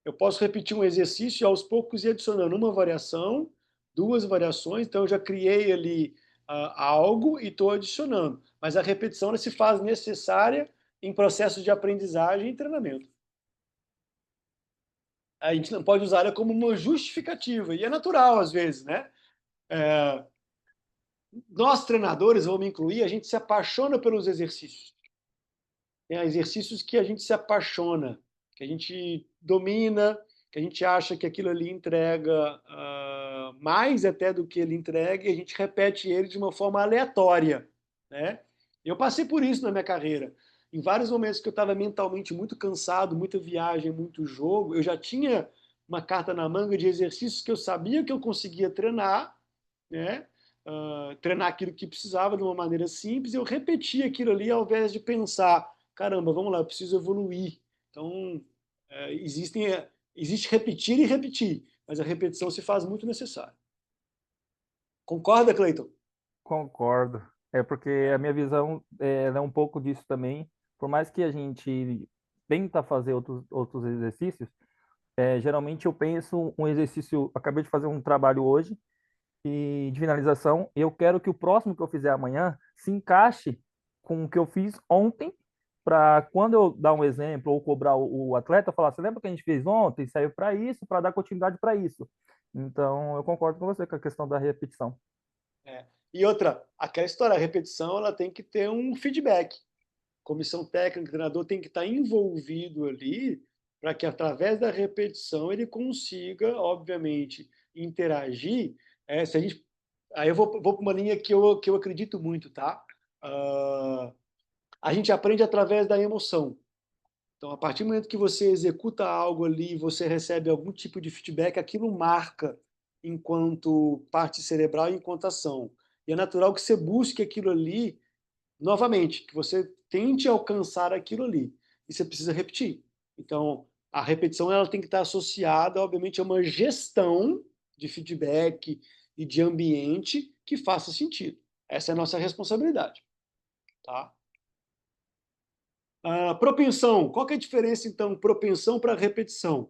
Eu posso repetir um exercício e aos poucos ir adicionando uma variação, duas variações, então eu já criei ali algo e estou adicionando. Mas a repetição ela se faz necessária em processos de aprendizagem e treinamento. A gente não pode usar ela como uma justificativa, e é natural às vezes, né? Nós treinadores, vou me incluir, a gente se apaixona pelos exercícios. Tem exercícios que a gente se apaixona, que a gente domina, que a gente acha que aquilo ali entrega mais até do que ele entrega, e a gente repete ele de uma forma aleatória, né? Eu passei por isso na minha carreira. Em vários momentos que eu estava mentalmente muito cansado, muita viagem, muito jogo, eu já tinha uma carta na manga de exercícios que eu sabia que eu conseguia treinar, né? Treinar aquilo que precisava de uma maneira simples, e eu repetia aquilo ali ao invés de pensar, caramba, vamos lá, eu preciso evoluir. Então, Existe repetir e repetir, mas a repetição se faz muito necessária. Concorda, Cleiton? Concordo. É porque a minha visão ela é um pouco disso também. Por mais que a gente tenta fazer outros exercícios, geralmente eu penso um exercício. Acabei de fazer um trabalho hoje de finalização. Eu quero que o próximo que eu fizer amanhã se encaixe com o que eu fiz ontem, para quando eu dar um exemplo ou cobrar o atleta, falar: você lembra que a gente fez ontem? Saiu para isso, para dar continuidade para isso. Então, eu concordo com você com a questão da repetição. E outra, aquela história, a repetição, ela tem que ter um feedback. Comissão técnica, treinador tem que estar envolvido ali para que, através da repetição, ele consiga, obviamente, interagir. Se a gente, aí eu vou para uma linha que eu acredito muito, tá? A gente aprende através da emoção. Então, a partir do momento que você executa algo ali, você recebe algum tipo de feedback, aquilo marca enquanto parte cerebral e enquanto ação. E é natural que você busque aquilo ali novamente, que você tente alcançar aquilo ali. E você precisa repetir. Então, a repetição ela tem que estar associada, obviamente, a uma gestão de feedback e de ambiente que faça sentido. Essa é a nossa responsabilidade. Tá? Propensão. Qual que é a diferença, então, propensão para repetição?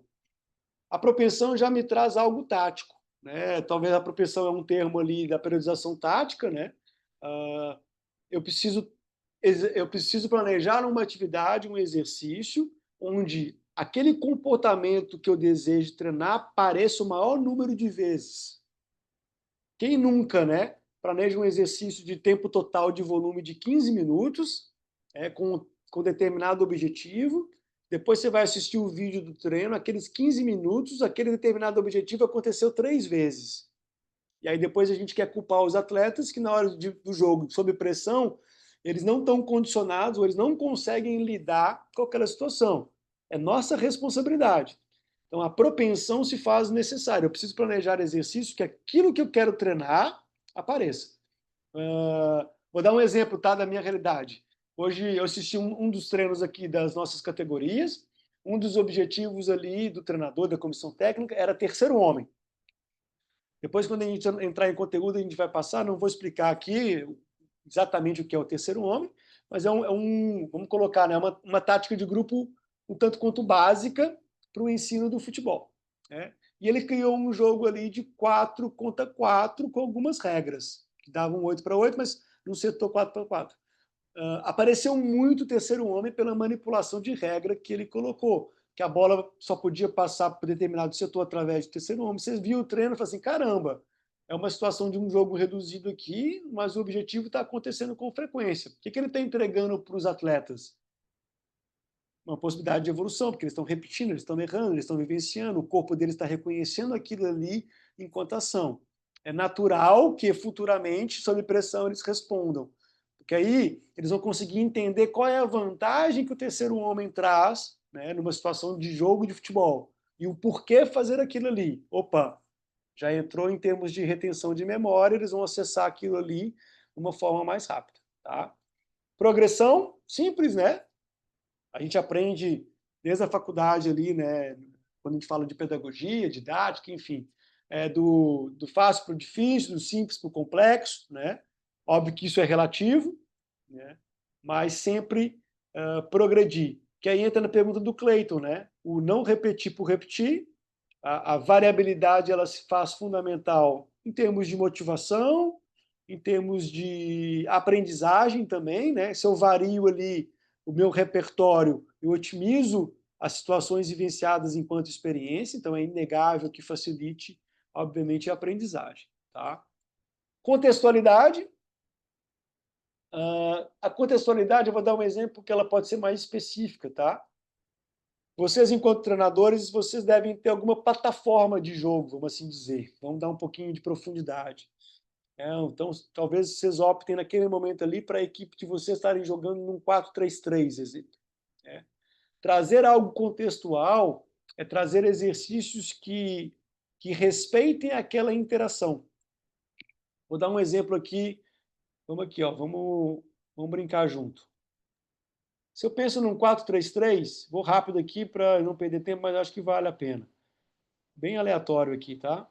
A propensão já me traz algo tático. Né? Talvez a propensão é um termo ali da periodização tática. Né? Eu preciso planejar uma atividade, um exercício, onde aquele comportamento que eu desejo treinar apareça o maior número de vezes. Quem nunca, né? Planeja um exercício de tempo total de volume de 15 minutos, com determinado objetivo. Depois você vai assistir o vídeo do treino, aqueles 15 minutos, aquele determinado objetivo aconteceu 3 vezes. E aí depois a gente quer culpar os atletas que na hora do jogo, sob pressão, eles não estão condicionados ou eles não conseguem lidar com aquela situação. É nossa responsabilidade. Então a propensão se faz necessária. Eu preciso planejar exercício que aquilo que eu quero treinar apareça. Vou dar um exemplo, tá, da minha realidade. Hoje eu assisti um dos treinos aqui das nossas categorias. Um dos objetivos ali do treinador, da comissão técnica, era terceiro homem. Depois, quando a gente entrar em conteúdo, a gente vai passar, não vou explicar aqui exatamente o que é o terceiro homem, mas vamos colocar, né, uma tática de grupo um tanto quanto básica para o ensino do futebol. Né? E ele criou um jogo ali de 4 contra 4 com algumas regras, que davam 8 para 8, mas no setor 4 para 4. Apareceu muito o terceiro homem pela manipulação de regra que ele colocou, que a bola só podia passar por determinado setor através do terceiro homem. Vocês viram o treino e falaram assim, caramba, é uma situação de um jogo reduzido aqui, mas o objetivo está acontecendo com frequência. O que ele está entregando para os atletas? Uma possibilidade de evolução, porque eles estão repetindo, eles estão errando, eles estão vivenciando, o corpo deles está reconhecendo aquilo ali enquanto ação. É natural que futuramente, sob pressão, eles respondam. Porque aí eles vão conseguir entender qual é a vantagem que o terceiro homem traz, né, numa situação de jogo de futebol. E o porquê fazer aquilo ali. Opa, já entrou em termos de retenção de memória, eles vão acessar aquilo ali de uma forma mais rápida. Tá? Progressão, simples, né? A gente aprende desde a faculdade ali, né, quando a gente fala de pedagogia, didática, enfim, do fácil para o difícil, do simples para o complexo, né? Óbvio que isso é relativo, né? Mas sempre progredir. Que aí entra na pergunta do Cleiton, né? O não repetir por repetir, a variabilidade ela se faz fundamental em termos de motivação, em termos de aprendizagem também, né? Se eu vario ali o meu repertório, eu otimizo as situações vivenciadas enquanto experiência, então é inegável que facilite, obviamente, a aprendizagem. Tá? Contextualidade. A contextualidade, eu vou dar um exemplo que ela pode ser mais específica. Tá? Vocês, enquanto treinadores, vocês devem ter alguma plataforma de jogo, vamos assim dizer. Vamos dar um pouquinho de profundidade. Então, talvez vocês optem naquele momento ali para a equipe de vocês estarem jogando num 4-3-3, exemplo. Trazer algo contextual é trazer exercícios que respeitem aquela interação. Vou dar um exemplo aqui. Vamos aqui, ó, vamos brincar junto. Se eu penso num 4-3-3, vou rápido aqui para não perder tempo, mas acho que vale a pena. Bem aleatório aqui, tá?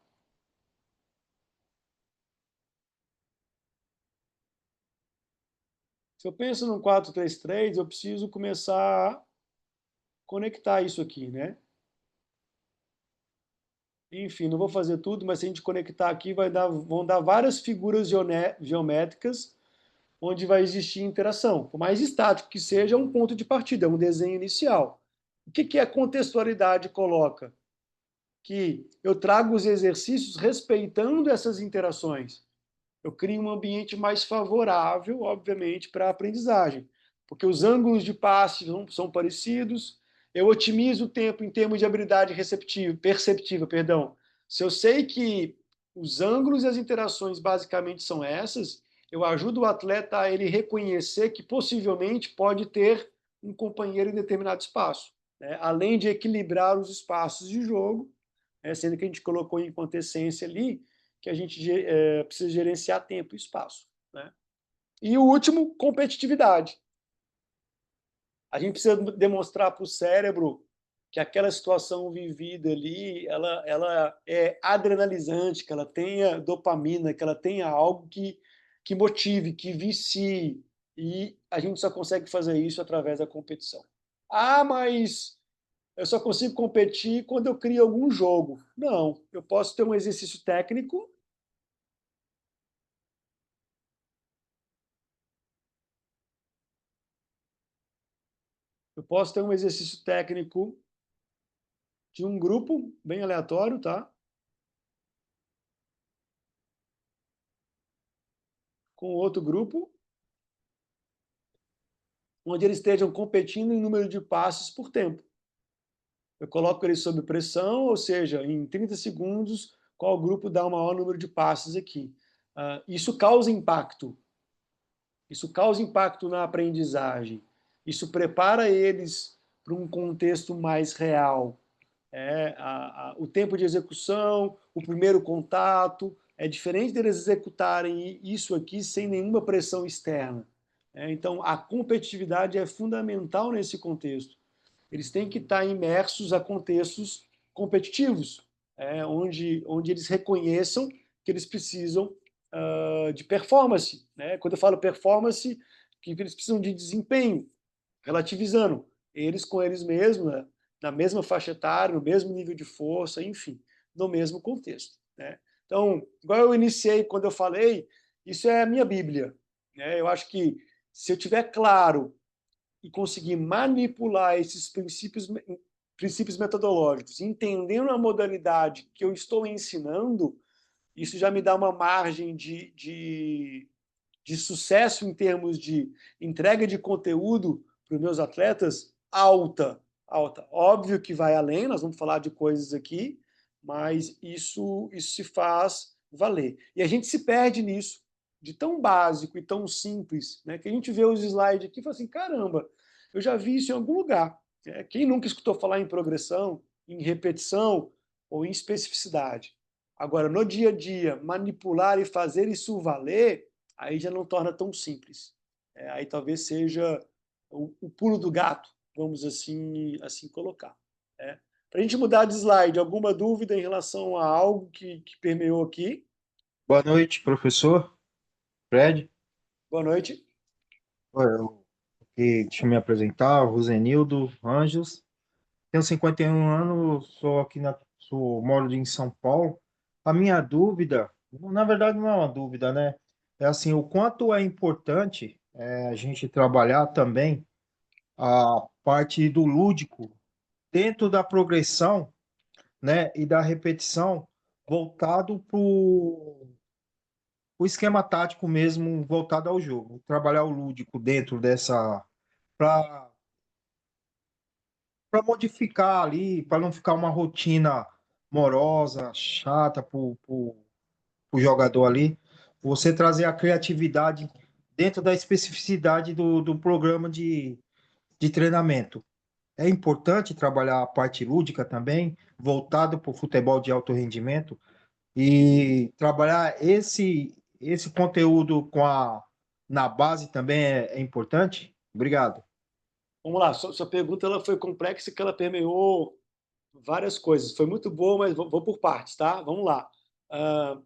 Se eu penso num 4-3-3, eu preciso começar a conectar isso aqui, né? Enfim, não vou fazer tudo, mas se a gente conectar aqui, vão dar várias figuras geométricas onde vai existir interação. Por mais estático que seja, é um ponto de partida, é um desenho inicial. O que a contextualidade coloca? Que eu trago os exercícios respeitando essas interações. Eu crio um ambiente mais favorável, obviamente, para a aprendizagem, porque os ângulos de passe são parecidos, eu otimizo o tempo em termos de habilidade perceptiva, perdão. Se eu sei que os ângulos e as interações basicamente são essas, eu ajudo o atleta a ele reconhecer que possivelmente pode ter um companheiro em determinado espaço, né? Além de equilibrar os espaços de jogo, sendo que a gente colocou em essência ali, que a gente precisa gerenciar tempo e espaço, né? E o último, competitividade. A gente precisa demonstrar para o cérebro que aquela situação vivida ali, ela é adrenalizante, que ela tenha dopamina, que ela tenha algo que motive, que vicie. E a gente só consegue fazer isso através da competição. Ah, mas eu só consigo competir quando eu crio algum jogo. Não, eu posso ter um exercício técnico. Eu posso ter um exercício técnico de um grupo bem aleatório, tá? Com outro grupo, onde eles estejam competindo em número de passes por tempo. Eu coloco eles sob pressão, ou seja, em 30 segundos, qual grupo dá o maior número de passes aqui. Isso causa impacto. Isso causa impacto na aprendizagem. Isso prepara eles para um contexto mais real. O tempo de execução, o primeiro contato, é diferente deles executarem isso aqui sem nenhuma pressão externa. Então, a competitividade é fundamental nesse contexto. Eles têm que estar imersos a contextos competitivos, onde eles reconheçam que eles precisam de performance. Né? Quando eu falo performance, que eles precisam de desempenho, relativizando eles com eles mesmos, né? Na mesma faixa etária, no mesmo nível de força, enfim, no mesmo contexto. Né? Então, igual eu iniciei quando eu falei, isso é a minha Bíblia. Né? Eu acho que se eu tiver claro e conseguir manipular esses princípios metodológicos, entendendo a modalidade que eu estou ensinando, isso já me dá uma margem de sucesso em termos de entrega de conteúdo para os meus atletas alta, alta. Óbvio que vai além, nós vamos falar de coisas aqui, mas isso se faz valer. E a gente se perde nisso, de tão básico e tão simples, né, que a gente vê os slides aqui e fala assim, caramba, eu já vi isso em algum lugar. Quem nunca escutou falar em progressão, em repetição ou em especificidade? Agora, no dia a dia, manipular e fazer isso valer, aí já não torna tão simples. Aí talvez seja o pulo do gato, vamos assim colocar. Para a gente mudar de slide, alguma dúvida em relação a algo que permeou aqui? Boa noite, professor Fred. Boa noite. Eu deixa eu me apresentar, Rosenildo Anjos. Tenho 51 anos, sou moro em São Paulo. A minha dúvida, na verdade não é uma dúvida, né? É assim, o quanto é importante a gente trabalhar também a parte do lúdico dentro da progressão, né, e da repetição voltado para o esquema tático mesmo voltado ao jogo. Trabalhar o lúdico dentro dessa. Para modificar ali, para não ficar uma rotina morosa, chata para o jogador ali. Você trazer a criatividade dentro da especificidade do programa de treinamento. É importante trabalhar a parte lúdica também, voltado para o futebol de alto rendimento, e trabalhar esse conteúdo na base também é importante? Obrigado. Vamos lá, sua pergunta ela foi complexa que ela permeou várias coisas. Foi muito boa, mas vou por partes, tá? Vamos lá. Ah,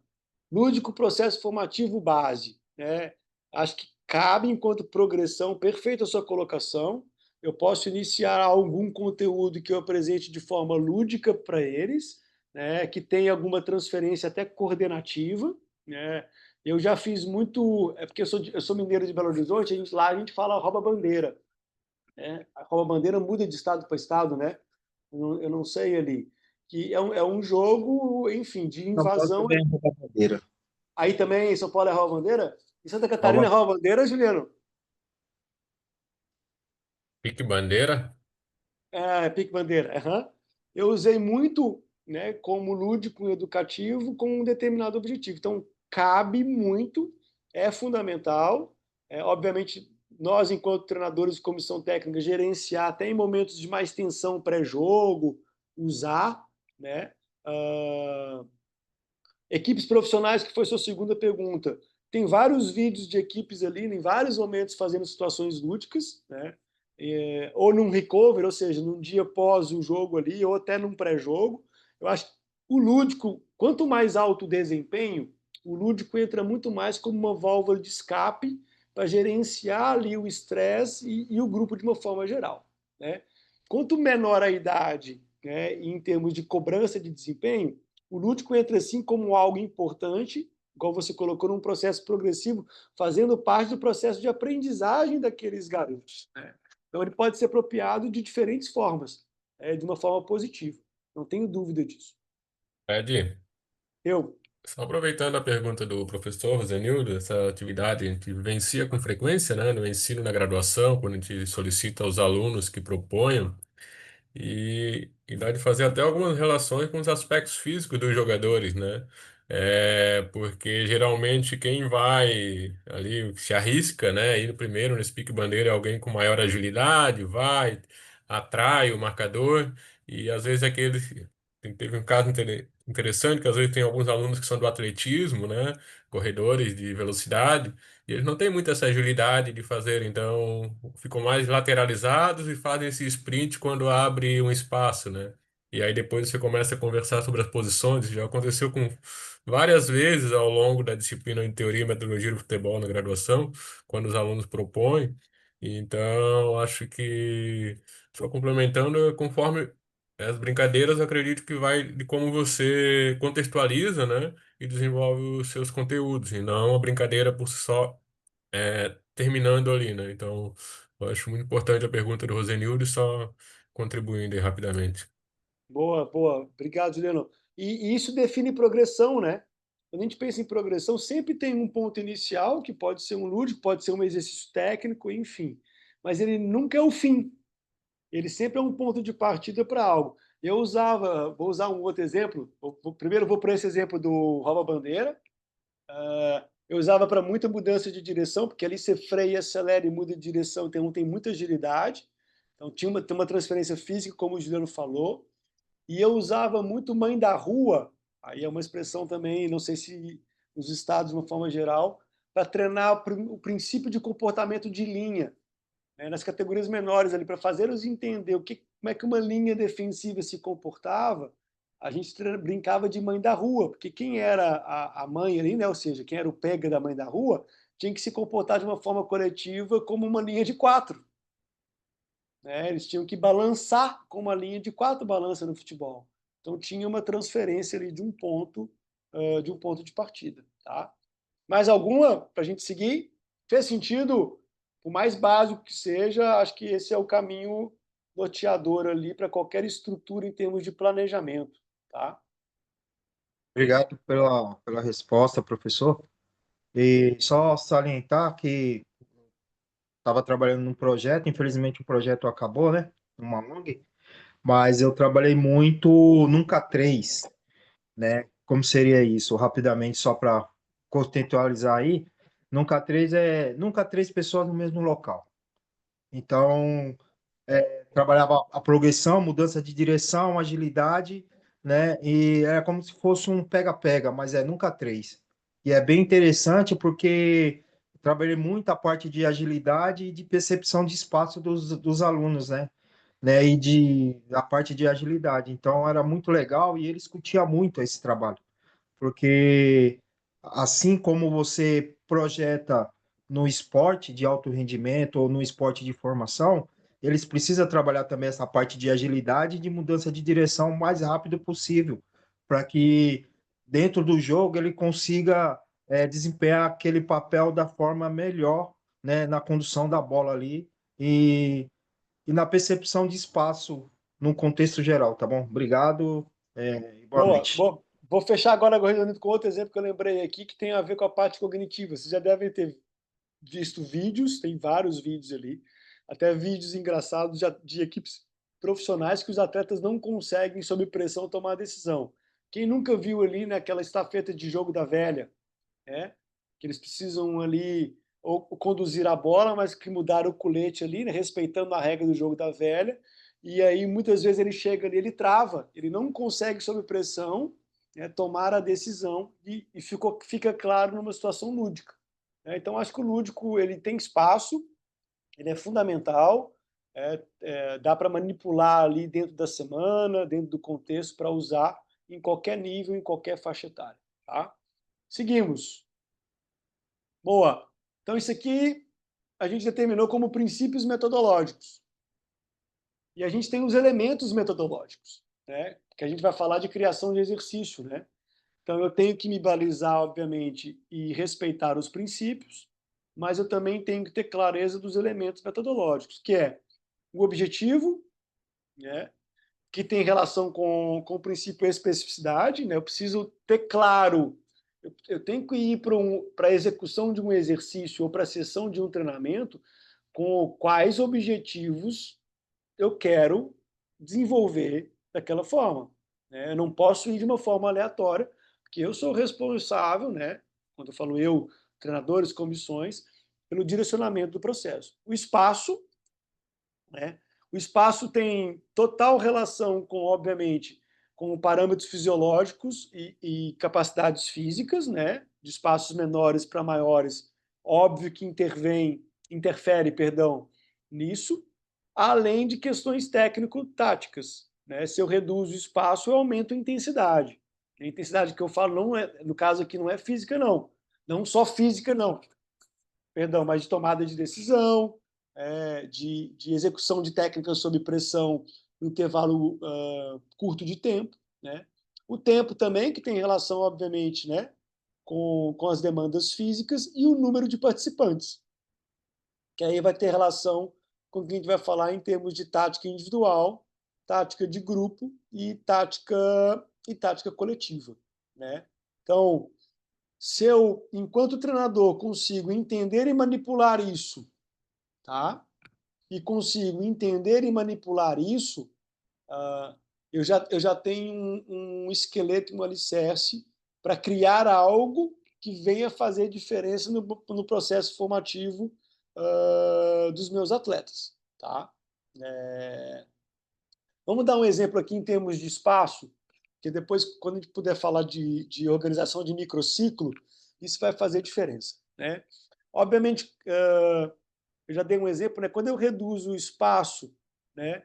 lúdico processo formativo base, né? Acho que cabe enquanto progressão, perfeita a sua colocação. Eu posso iniciar algum conteúdo que eu apresente de forma lúdica para eles, né? Que tenha alguma transferência até coordenativa, né? Eu já fiz muito, é porque eu sou mineiro de Belo Horizonte, lá a gente fala rouba-bandeira, né? A rouba-bandeira muda de estado para estado, né? Eu não sei ali. Que é um jogo, enfim, de São Paulo invasão. também é rouba-bandeira. Aí também em São Paulo é rouba-bandeira? Em Santa Catarina é Rouba- rouba-bandeira, Juliano? Pique bandeira? É, pique-bandeira. Aham. Eu usei muito, né, como lúdico e educativo com um determinado objetivo. Então, cabe muito, é fundamental. Obviamente, nós, enquanto treinadores de comissão técnica, gerenciar até em momentos de mais tensão pré-jogo, usar, né? Ah, equipes profissionais, que foi sua segunda pergunta. Tem vários vídeos de equipes ali, em vários momentos, fazendo situações lúdicas, né? Ou num recover, ou seja, num dia após o jogo ali, ou até num pré-jogo. Eu acho que o lúdico, quanto mais alto o desempenho, o lúdico entra muito mais como uma válvula de escape para gerenciar ali o estresse e o grupo de uma forma geral, né? Quanto menor a idade, né, em termos de cobrança de desempenho, o lúdico entra assim como algo importante, igual você colocou, num processo progressivo, fazendo parte do processo de aprendizagem daqueles garotos, né? Então ele pode ser apropriado de diferentes formas, de uma forma positiva. Não tenho dúvida disso. Ed, Eu, só aproveitando a pergunta do professor Rosenildo, essa atividade a gente vivencia com frequência, né, no ensino na graduação, quando a gente solicita aos alunos que proponham. E dá de fazer até algumas relações com os aspectos físicos dos jogadores, né? Porque geralmente quem vai ali, se arrisca, né? Ir primeiro nesse pique-bandeira é alguém com maior agilidade, vai, atrai o marcador, e às vezes aquele. Teve um caso interessante que às vezes tem alguns alunos que são do atletismo, né? Corredores de velocidade. E eles não têm muita essa agilidade de fazer, então ficam mais lateralizados e fazem esse sprint quando abre um espaço, né? E aí depois você começa a conversar sobre as posições. Já aconteceu com várias vezes ao longo da disciplina de teoria e metodologia do futebol na graduação, quando os alunos propõem. Então, acho que só complementando, conforme as brincadeiras, eu acredito que vai de como você contextualiza, né? E desenvolve os seus conteúdos, e não a brincadeira por si só terminando ali, né? Então, eu acho muito importante a pergunta do Rosenildo, só contribuindo aí rapidamente. boa, boa. Obrigado, Juliano. E isso define progressão, né? Quando a gente pensa em progressão, sempre tem um ponto inicial, que pode ser um lúdico, pode ser um exercício técnico, enfim. Mas ele nunca é o fim. Ele sempre é um ponto de partida para algo. Vou usar um outro exemplo. Primeiro vou para esse exemplo do rouba-bandeira. Eu usava para muita mudança de direção, porque ali você freia, acelera e muda de direção, tem muita agilidade. Então tem uma transferência física, como o Juliano falou. E eu usava muito mãe da rua, aí é uma expressão também, não sei se nos estados de uma forma geral, para treinar o princípio de comportamento de linha, né, nas categorias menores ali, para fazê-los entender como é que uma linha defensiva se comportava. A gente brincava de mãe da rua, porque quem era a mãe ali, né, ou seja, quem era o pega da mãe da rua, tinha que se comportar de uma forma coletiva como uma linha de quatro, né? Eles tinham que balançar com uma linha de quatro balanças no futebol. Então tinha uma transferência ali de um ponto de partida, tá? Mais alguma para a gente seguir? Fez sentido? O mais básico que seja, acho que esse é o caminho norteador ali para qualquer estrutura em termos de planejamento, tá? Obrigado pela resposta, professor. E só salientar que estava trabalhando num projeto, infelizmente o projeto acabou, né? Uma ONG, mas eu trabalhei muito num K3, né? Como seria isso? Rapidamente, só para contextualizar aí, nunca três pessoas no mesmo local. Então, trabalhava a progressão, mudança de direção, agilidade, né? E era como se fosse um pega-pega, mas nunca três. E é bem interessante porque trabalhei muito a parte de agilidade e de percepção de espaço dos alunos, né? E a parte de agilidade. Então, era muito legal e eles curtiam muito esse trabalho, porque assim como você projeta no esporte de alto rendimento ou no esporte de formação, eles precisam trabalhar também essa parte de agilidade e de mudança de direção o mais rápido possível, para que dentro do jogo ele consiga desempenhar aquele papel da forma melhor, né, na condução da bola ali e na percepção de espaço num contexto geral, tá bom? Obrigado, e boa Boa, noite. vou fechar agora com outro exemplo que eu lembrei aqui, que tem a ver com a parte cognitiva. Vocês já devem ter visto vídeos, tem vários vídeos ali, até vídeos engraçados de equipes profissionais que os atletas não conseguem, sob pressão, tomar a decisão. Quem nunca viu ali naquela estafeta de jogo da velha, né? Que eles precisam ali ou conduzir a bola, mas que mudaram o colete ali, né? Respeitando a regra do jogo da velha, e aí muitas vezes ele chega ali, ele trava, ele não consegue, sob pressão, né, tomar a decisão e fica claro numa situação lúdica. Então, acho que o lúdico ele tem espaço, ele é fundamental, dá para manipular ali dentro da semana, dentro do contexto, para usar em qualquer nível, em qualquer faixa etária. Tá? Seguimos. Boa. Então, isso aqui a gente determinou como princípios metodológicos. E a gente tem os elementos metodológicos, né? Que a gente vai falar de criação de exercício, né? Então, eu tenho que me balizar, obviamente, e respeitar os princípios, mas eu também tenho que ter clareza dos elementos metodológicos, que é o objetivo, né, que tem relação com o princípio especificidade, né, eu preciso ter claro, eu tenho que ir para a execução de um exercício ou para a sessão de um treinamento com quais objetivos eu quero desenvolver daquela forma. Né? Eu não posso ir de uma forma aleatória, porque eu sou responsável, né, quando eu falo eu, treinadores, comissões, pelo direcionamento do processo. O espaço, né, o espaço tem total relação com, obviamente, com parâmetros fisiológicos e capacidades físicas, né, de espaços menores para maiores, óbvio que interfere, nisso, além de questões técnico-táticas. Né? Se eu reduzo o espaço, eu aumento a intensidade. A intensidade que eu falo, não é, no caso aqui, não é física, não. Não só física, não. Mas de tomada de decisão, de execução de técnicas sob pressão no intervalo curto de tempo. Né? O tempo também, que tem relação, obviamente, né, com as demandas físicas, e o número de participantes, que aí vai ter relação com o que a gente vai falar em termos de tática individual, tática de grupo e tática coletiva. Né? Então, se eu, enquanto treinador, consigo entender e manipular isso, tá? E consigo entender e manipular isso, eu já tenho um esqueleto, um alicerce para criar algo que venha fazer diferença no processo formativo dos meus atletas. Tá? Vamos dar um exemplo aqui em termos de espaço, que depois, quando a gente puder falar de organização de microciclo, isso vai fazer diferença. Né? Obviamente, eu já dei um exemplo, né? Quando eu reduzo o espaço, né?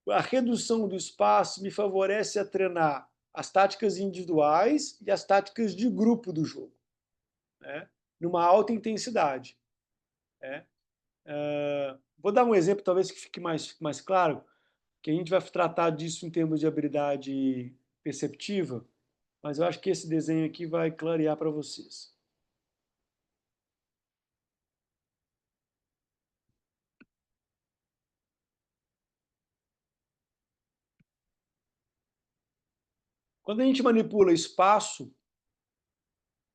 A redução do espaço me favorece a treinar as táticas individuais e as táticas de grupo do jogo, né? Numa alta intensidade. Né? Vou dar um exemplo, talvez que fique mais claro, que a gente vai tratar disso em termos de habilidade perceptiva, mas eu acho que esse desenho aqui vai clarear para vocês. Quando a gente manipula espaço,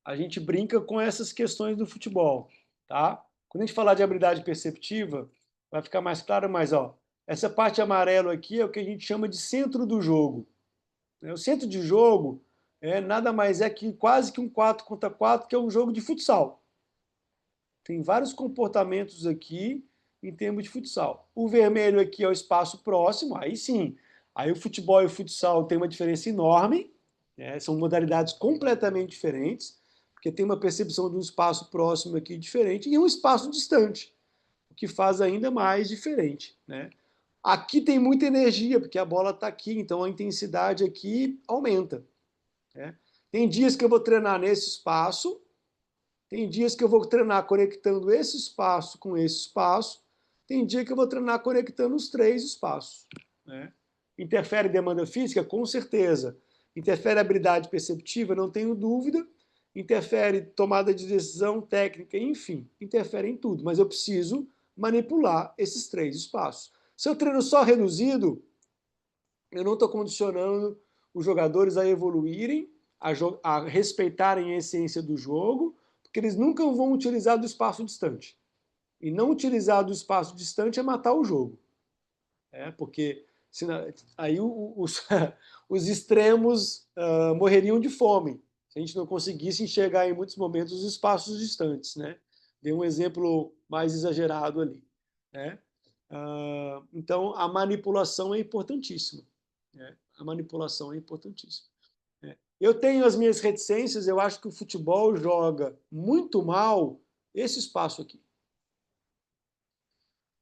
a gente brinca com essas questões do futebol. Tá? Quando a gente falar de habilidade perceptiva, vai ficar mais claro, mas essa parte amarela aqui é o que a gente chama de centro do jogo. O centro de jogo nada mais é que quase que um 4 contra 4, que é um jogo de futsal. Tem vários comportamentos aqui em termos de futsal. O vermelho aqui é o espaço próximo, aí sim. Aí o futebol e o futsal têm uma diferença enorme, são modalidades completamente diferentes, porque tem uma percepção de um espaço próximo aqui diferente e um espaço distante, o que faz ainda mais diferente, né? Aqui tem muita energia, porque a bola está aqui, então a intensidade aqui aumenta, né? Tem dias que eu vou treinar nesse espaço, tem dias que eu vou treinar conectando esse espaço com esse espaço, tem dia que eu vou treinar conectando os 3 espaços, né? Interfere demanda física? Com certeza. Interfere habilidade perceptiva? Não tenho dúvida. Interfere tomada de decisão, técnica, enfim, interfere em tudo. Mas eu preciso manipular esses 3 espaços. Se eu treino só reduzido, eu não estou condicionando os jogadores a evoluírem, a respeitarem a essência do jogo, porque eles nunca vão utilizar do espaço distante. E não utilizar do espaço distante é matar o jogo. Porque aí os extremos morreriam de fome, se a gente não conseguisse enxergar em muitos momentos os espaços distantes, né? Dei um exemplo mais exagerado ali, né? Então, a manipulação é importantíssima, né? A manipulação é importantíssima, né? Eu tenho as minhas reticências, eu acho que o futebol joga muito mal esse espaço aqui.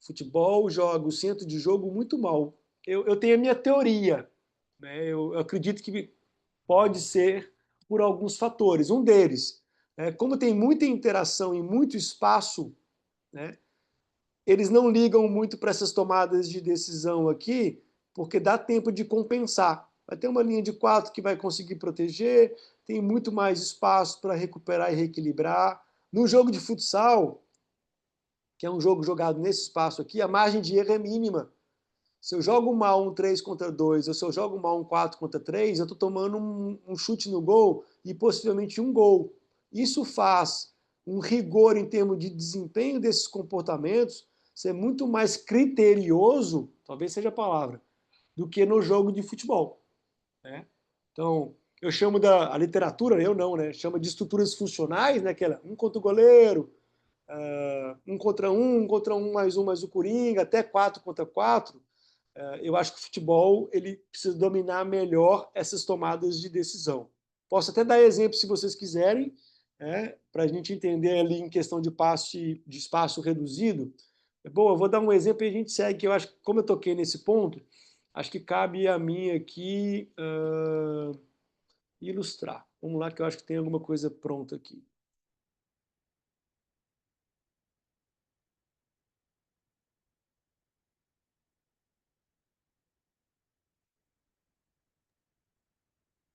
Futebol joga o centro de jogo muito mal. Eu tenho a minha teoria, né? Eu acredito que pode ser por alguns fatores. Um deles, como tem muita interação e muito espaço, né, eles não ligam muito para essas tomadas de decisão aqui, porque dá tempo de compensar. Vai ter uma linha de 4 que vai conseguir proteger, tem muito mais espaço para recuperar e reequilibrar. No jogo de futsal, que é um jogo jogado nesse espaço aqui, a margem de erro é mínima. Se eu jogo mal um 3 contra 2, ou se eu jogo mal um 4 contra 3, eu estou tomando um chute no gol e possivelmente um gol. Isso faz um rigor em termos de desempenho desses comportamentos ser muito mais criterioso, talvez seja a palavra, do que no jogo de futebol, né? Então, eu chamo a literatura, eu não, né? Chama de estruturas funcionais, né? Aquela um contra o goleiro, um contra um mais o Coringa, até 4 contra 4. Eu acho que o futebol ele precisa dominar melhor essas tomadas de decisão. Posso até dar exemplo se vocês quiserem, para a gente entender ali em questão de passe de espaço reduzido. Bom, eu vou dar um exemplo e a gente segue, que eu acho que, como eu toquei nesse ponto, acho que cabe a mim aqui ilustrar. Vamos lá, que eu acho que tem alguma coisa pronta aqui.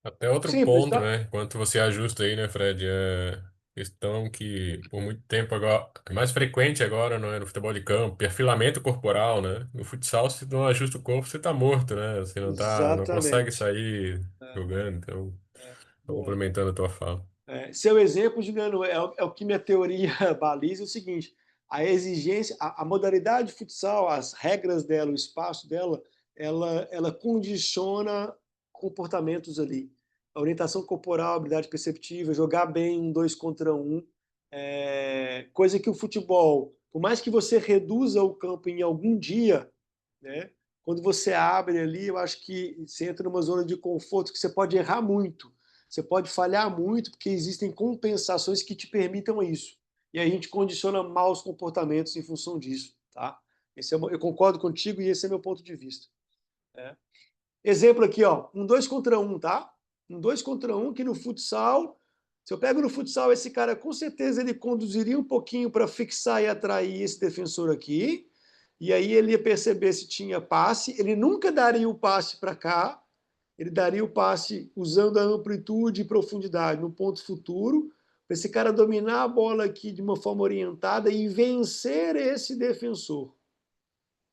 Até outro Simples, ponto, tá? né? Enquanto você ajusta aí, né, Fred? Questão que por muito tempo agora é mais frequente agora, não é? No futebol de campo, perfilamento corporal, né? No futsal, se não ajusta o corpo, você tá morto, né? Você não consegue Exatamente. sair jogando, então, tô Boa. complementando a tua fala. Seu exemplo, Juliano, é o que minha teoria baliza, é o seguinte: a exigência, a modalidade de futsal, as regras dela, o espaço dela, ela condiciona comportamentos ali. A orientação corporal, a habilidade perceptiva, jogar bem um 2 contra um, coisa que o futebol, por mais que você reduza o campo em algum dia, né, quando você abre ali, eu acho que você entra numa zona de conforto que você pode errar muito. Você pode falhar muito, porque existem compensações que te permitam isso. E aí a gente condiciona maus comportamentos em função disso, tá? Eu concordo contigo e esse é meu ponto de vista. Exemplo aqui, ó, um 2 contra um, tá? Um 2 contra um que no futsal, se eu pego no futsal, esse cara com certeza ele conduziria um pouquinho para fixar e atrair esse defensor aqui, e aí ele ia perceber se tinha passe, ele nunca daria o passe para cá, ele daria o passe usando a amplitude e profundidade no ponto futuro, para esse cara dominar a bola aqui de uma forma orientada e vencer esse defensor.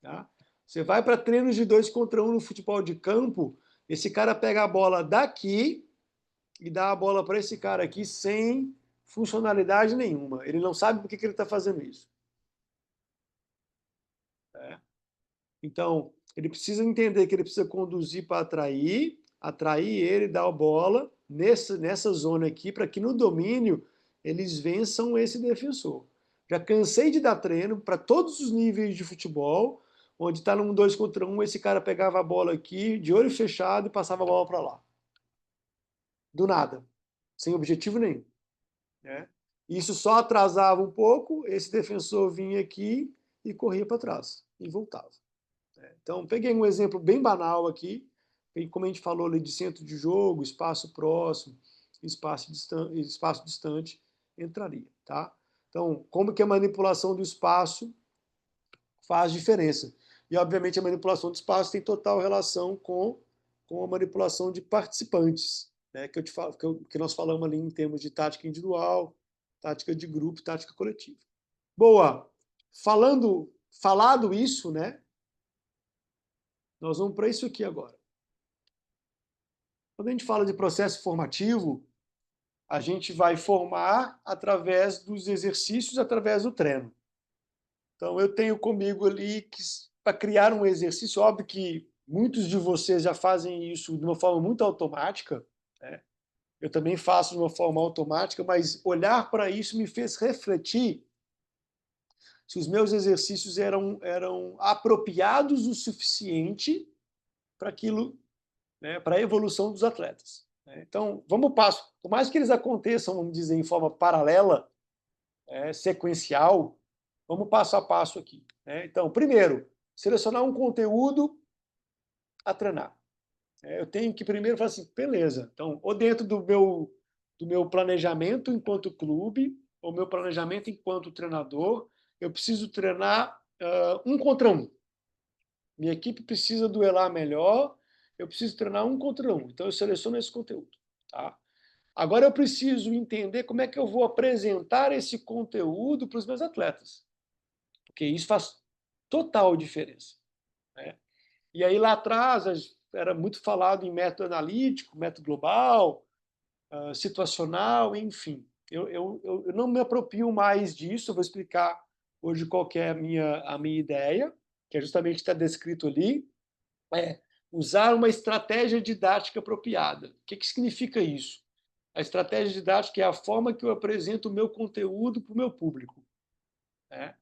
Tá? Você vai para treinos de 2 contra 1 no futebol de campo, esse cara pega a bola daqui e dá a bola para esse cara aqui sem funcionalidade nenhuma. Ele não sabe por que ele está fazendo isso. Então, ele precisa entender que ele precisa conduzir para atrair ele, dar a bola nessa zona aqui, para que no domínio eles vençam esse defensor. Já cansei de dar treino para todos os níveis de futebol, onde está num 2 contra 1, esse cara pegava a bola aqui, de olho fechado, e passava a bola para lá. Do nada. Sem objetivo nenhum. né? Isso só atrasava um pouco, esse defensor vinha aqui e corria para trás, e voltava. Então, peguei um exemplo bem banal aqui, e como a gente falou ali de centro de jogo, espaço próximo, espaço distante, entraria, tá? Então, como que a manipulação do espaço faz diferença? E, obviamente, a manipulação do espaço tem total relação com a manipulação de participantes, né? Que, eu te falo, que nós falamos ali em termos de tática individual, tática de grupo, tática coletiva. Boa! Falado isso, né? Nós vamos para isso aqui agora. Quando a gente fala de processo formativo, a gente vai formar através dos exercícios, através do treino. Então, eu tenho comigo ali que, para criar um exercício, óbvio que muitos de vocês já fazem isso de uma forma muito automática, né? Eu também faço de uma forma automática, mas olhar para isso me fez refletir se os meus exercícios eram apropriados o suficiente para aquilo, né, para a evolução dos atletas. Então, vamos passo. Por mais que eles aconteçam, vamos dizer, em forma paralela, sequencial, vamos passo a passo aqui. Então, primeiro, selecionar um conteúdo a treinar. Eu tenho que primeiro falar assim, beleza, então, ou dentro do meu planejamento enquanto clube, ou meu planejamento enquanto treinador, eu preciso treinar 1 contra 1. Minha equipe precisa duelar melhor, eu preciso treinar 1 contra 1. Então, eu seleciono esse conteúdo. Tá? Agora, eu preciso entender como é que eu vou apresentar esse conteúdo para os meus atletas. Porque isso faz total diferença. Né? E aí, lá atrás, era muito falado em método analítico, método global, situacional, enfim. Eu não me aproprio mais disso, eu vou explicar hoje qual que é a minha ideia, que é justamente está descrito ali, usar uma estratégia didática apropriada. O que significa isso? A estratégia didática é a forma que eu apresento o meu conteúdo para o meu público. Né?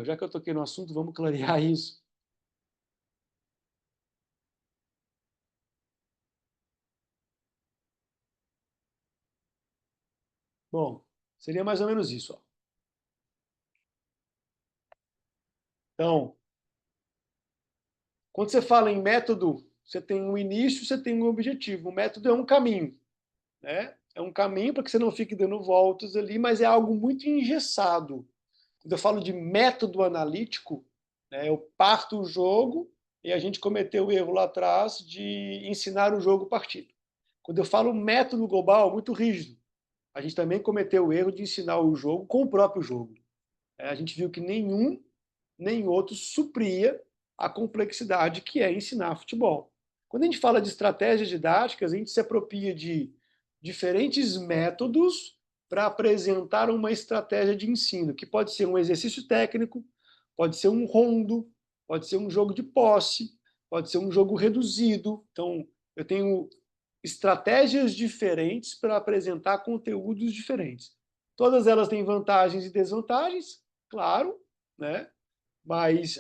Já que eu toquei no assunto, vamos clarear isso. Bom, seria mais ou menos isso. Ó. Então, quando você fala em método, você tem um início, você tem um objetivo. O método é um caminho. Né? É um caminho para que você não fique dando voltas ali, mas é algo muito engessado. Quando eu falo de método analítico, né, eu parto o jogo e a gente cometeu o erro lá atrás de ensinar o jogo partido. Quando eu falo método global, muito rígido. A gente também cometeu o erro de ensinar o jogo com o próprio jogo. A gente viu que nenhum nem outro supria a complexidade que é ensinar futebol. Quando a gente fala de estratégias didáticas, a gente se apropria de diferentes métodos para apresentar uma estratégia de ensino, que pode ser um exercício técnico, pode ser um rondo, pode ser um jogo de posse, pode ser um jogo reduzido. Então, eu tenho estratégias diferentes para apresentar conteúdos diferentes. Todas elas têm vantagens e desvantagens, claro, né? Mas,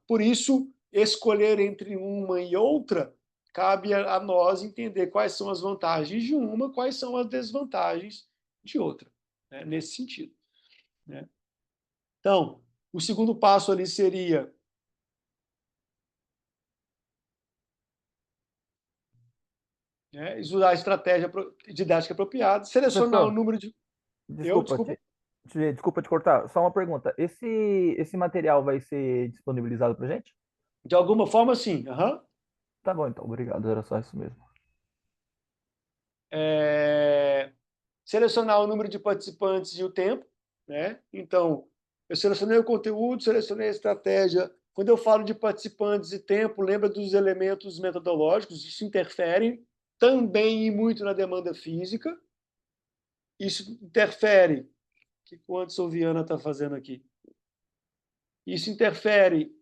por isso, escolher entre uma e outra, cabe a nós entender quais são as vantagens de uma, quais são as desvantagens de outra, né? Nesse sentido. Né? Então, o segundo passo ali seria usar a estratégia didática apropriada, selecionar o Professor, número de... desculpa Desculpa. desculpa te cortar. Só uma pergunta. Esse material vai ser disponibilizado para gente? De alguma forma, sim. Uhum. Tá bom, então. Obrigado. Era só isso mesmo. Selecionar o número de participantes e o tempo. Né? Então, eu selecionei o conteúdo, selecionei a estratégia. Quando eu falo de participantes e tempo, lembra dos elementos metodológicos, isso interfere também e muito na demanda física. Isso interfere. O que o Anderson Viana está fazendo aqui? Isso interfere.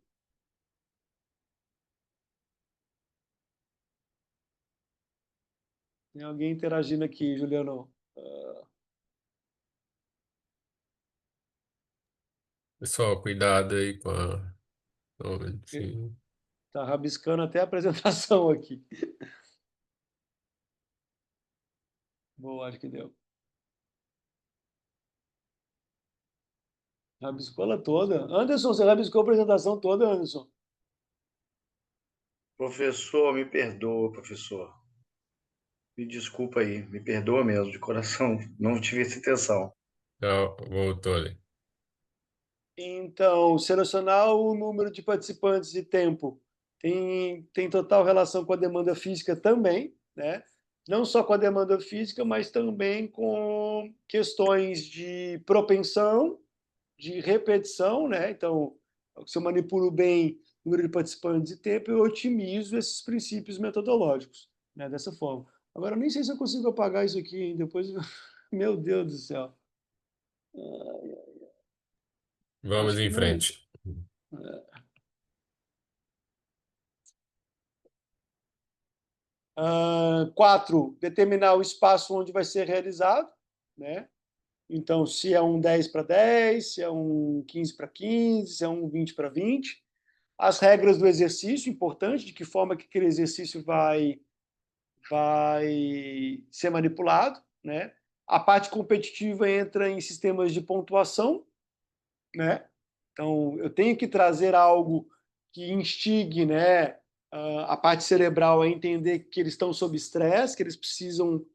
Tem alguém interagindo aqui, Juliano. Pessoal, cuidado aí com a. Um momentinho. Está rabiscando até a apresentação aqui. Boa, acho que deu. Rabiscou ela toda. Anderson, você rabiscou a apresentação toda, Anderson? Professor, me perdoa, professor. Me desculpa aí, me perdoa mesmo, de coração. Não tive essa intenção. Então, voltou ali. Então, selecionar o número de participantes e tempo tem total relação com a demanda física também, né? Não só com a demanda física, mas também com questões de propensão, de repetição, né? Então, se eu manipulo bem o número de participantes e tempo, eu otimizo esses princípios metodológicos, né? Dessa forma. Agora, eu nem sei se eu consigo apagar isso aqui, hein? Depois, meu Deus do céu. Vamos Acho que em não. frente. 4, determinar o espaço onde vai ser realizado, né? Então, se é um 10 para 10, se é um 15 para 15, se é um 20 para 20. As regras do exercício, importante, de que forma que aquele exercício vai ser manipulado, né? A parte competitiva entra em sistemas de pontuação, né? Então, eu tenho que trazer algo que instigue, né, a parte cerebral a entender que eles estão sob estresse, que eles precisam,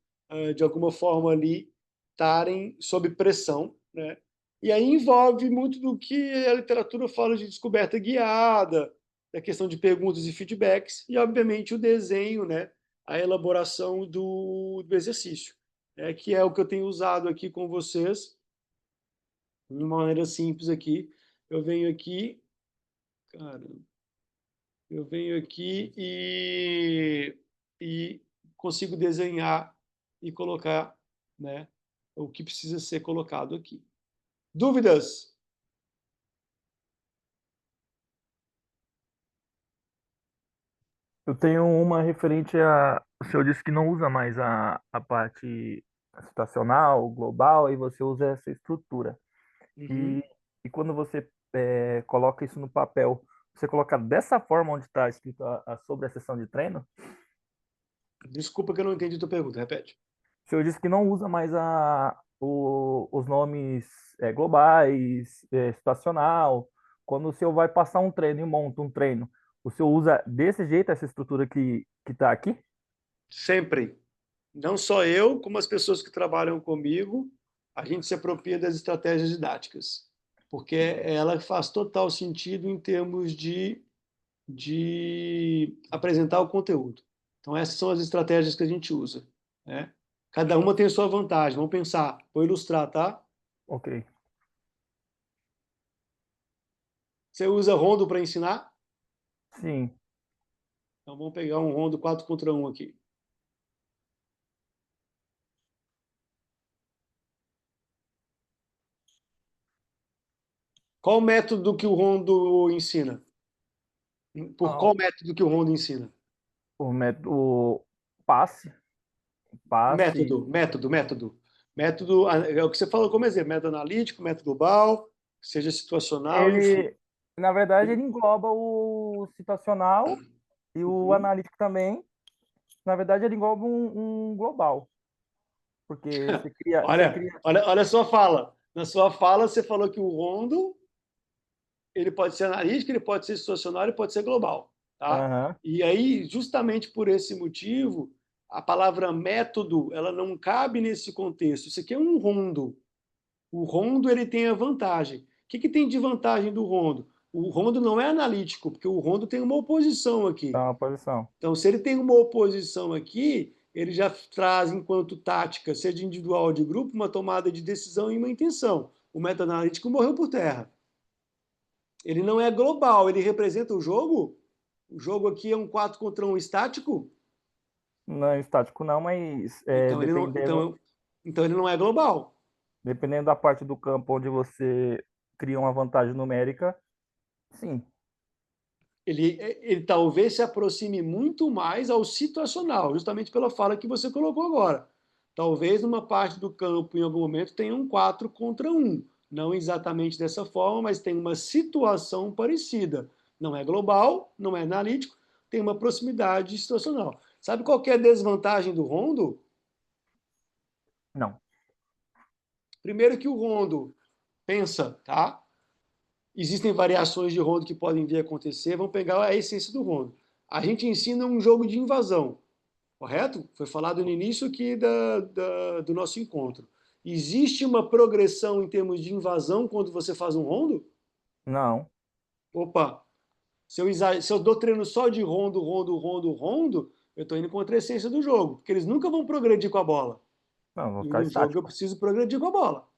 de alguma forma ali, estarem sob pressão, né? E aí envolve muito do que a literatura fala de descoberta guiada, da questão de perguntas e feedbacks, e, obviamente, o desenho, né, a elaboração do exercício, né, que é o que eu tenho usado aqui com vocês, de uma maneira simples aqui. Eu venho aqui, cara, eu venho aqui e consigo desenhar e colocar, né, o que precisa ser colocado aqui. Dúvidas? Eu tenho uma referente a. O senhor disse que não usa mais a parte situacional, global, e você usa essa estrutura. Uhum. E quando você coloca isso no papel, você coloca dessa forma onde está escrito sobre a sessão de treino? Desculpa que eu não entendi a tua pergunta, repete. O senhor disse que não usa mais os nomes globais, situacional. Quando o senhor vai passar um treino e monta um treino, o senhor usa desse jeito essa estrutura que está aqui? Sempre. Não só eu, como as pessoas que trabalham comigo, a gente se apropria das estratégias didáticas, porque ela faz total sentido em termos de apresentar o conteúdo. Então, essas são as estratégias que a gente usa, né? Cada uma tem a sua vantagem. Vamos pensar. Vou ilustrar, tá? Ok. Você usa rondo para ensinar? Sim. Então, vamos pegar um rondo 4 contra 1 aqui. Qual o método que o rondo ensina? Por Ah, qual método que o rondo ensina? o passe. Método é o que você falou como exemplo, método analítico, método global, seja situacional, enfim. Na verdade, ele engloba o situacional e o Uhum. analítico também. Na verdade, ele engloba um global, porque você Olha, cria. olha a sua fala. Na sua fala, você falou que o rondo ele pode ser analítico, ele pode ser situacional, ele pode ser global, tá? Aham. E aí, justamente por esse motivo, a palavra método, ela não cabe nesse contexto. Isso aqui é um rondo. O rondo ele tem a vantagem. O que tem de vantagem do rondo? O rondo não é analítico, porque o rondo tem uma oposição aqui. Dá uma posição. Então, se ele tem uma oposição aqui, ele já traz, enquanto tática, seja individual ou de grupo, uma tomada de decisão e uma intenção. O método analítico morreu por terra. Ele não é global, ele representa o jogo. O jogo aqui é um 4 contra 1 estático. Não é estático, não, mas Então ele não, então ele não é global. dependendo da parte do campo onde você cria uma vantagem numérica, sim. Ele talvez se aproxime muito mais ao situacional, justamente pela fala que você colocou agora. Talvez numa parte do campo, em algum momento, tenha um 4 contra 1. Não exatamente dessa forma, mas tem uma situação parecida. Não é global, não é analítico, tem uma proximidade situacional. Sabe qual que é a desvantagem do rondo? Não. Primeiro que o rondo, pensa, tá? Existem variações de rondo que podem vir a acontecer, vamos pegar a essência do rondo. A gente ensina um jogo de invasão, correto? Foi falado no início aqui do nosso encontro. Existe uma progressão em termos de invasão quando você faz um rondo? Não. Opa, se eu dou treino só de rondo, eu estou indo contra a essência do jogo, porque eles nunca vão progredir com a bola. Não, vou E ficar no jogo eu estático. preciso progredir com a bola.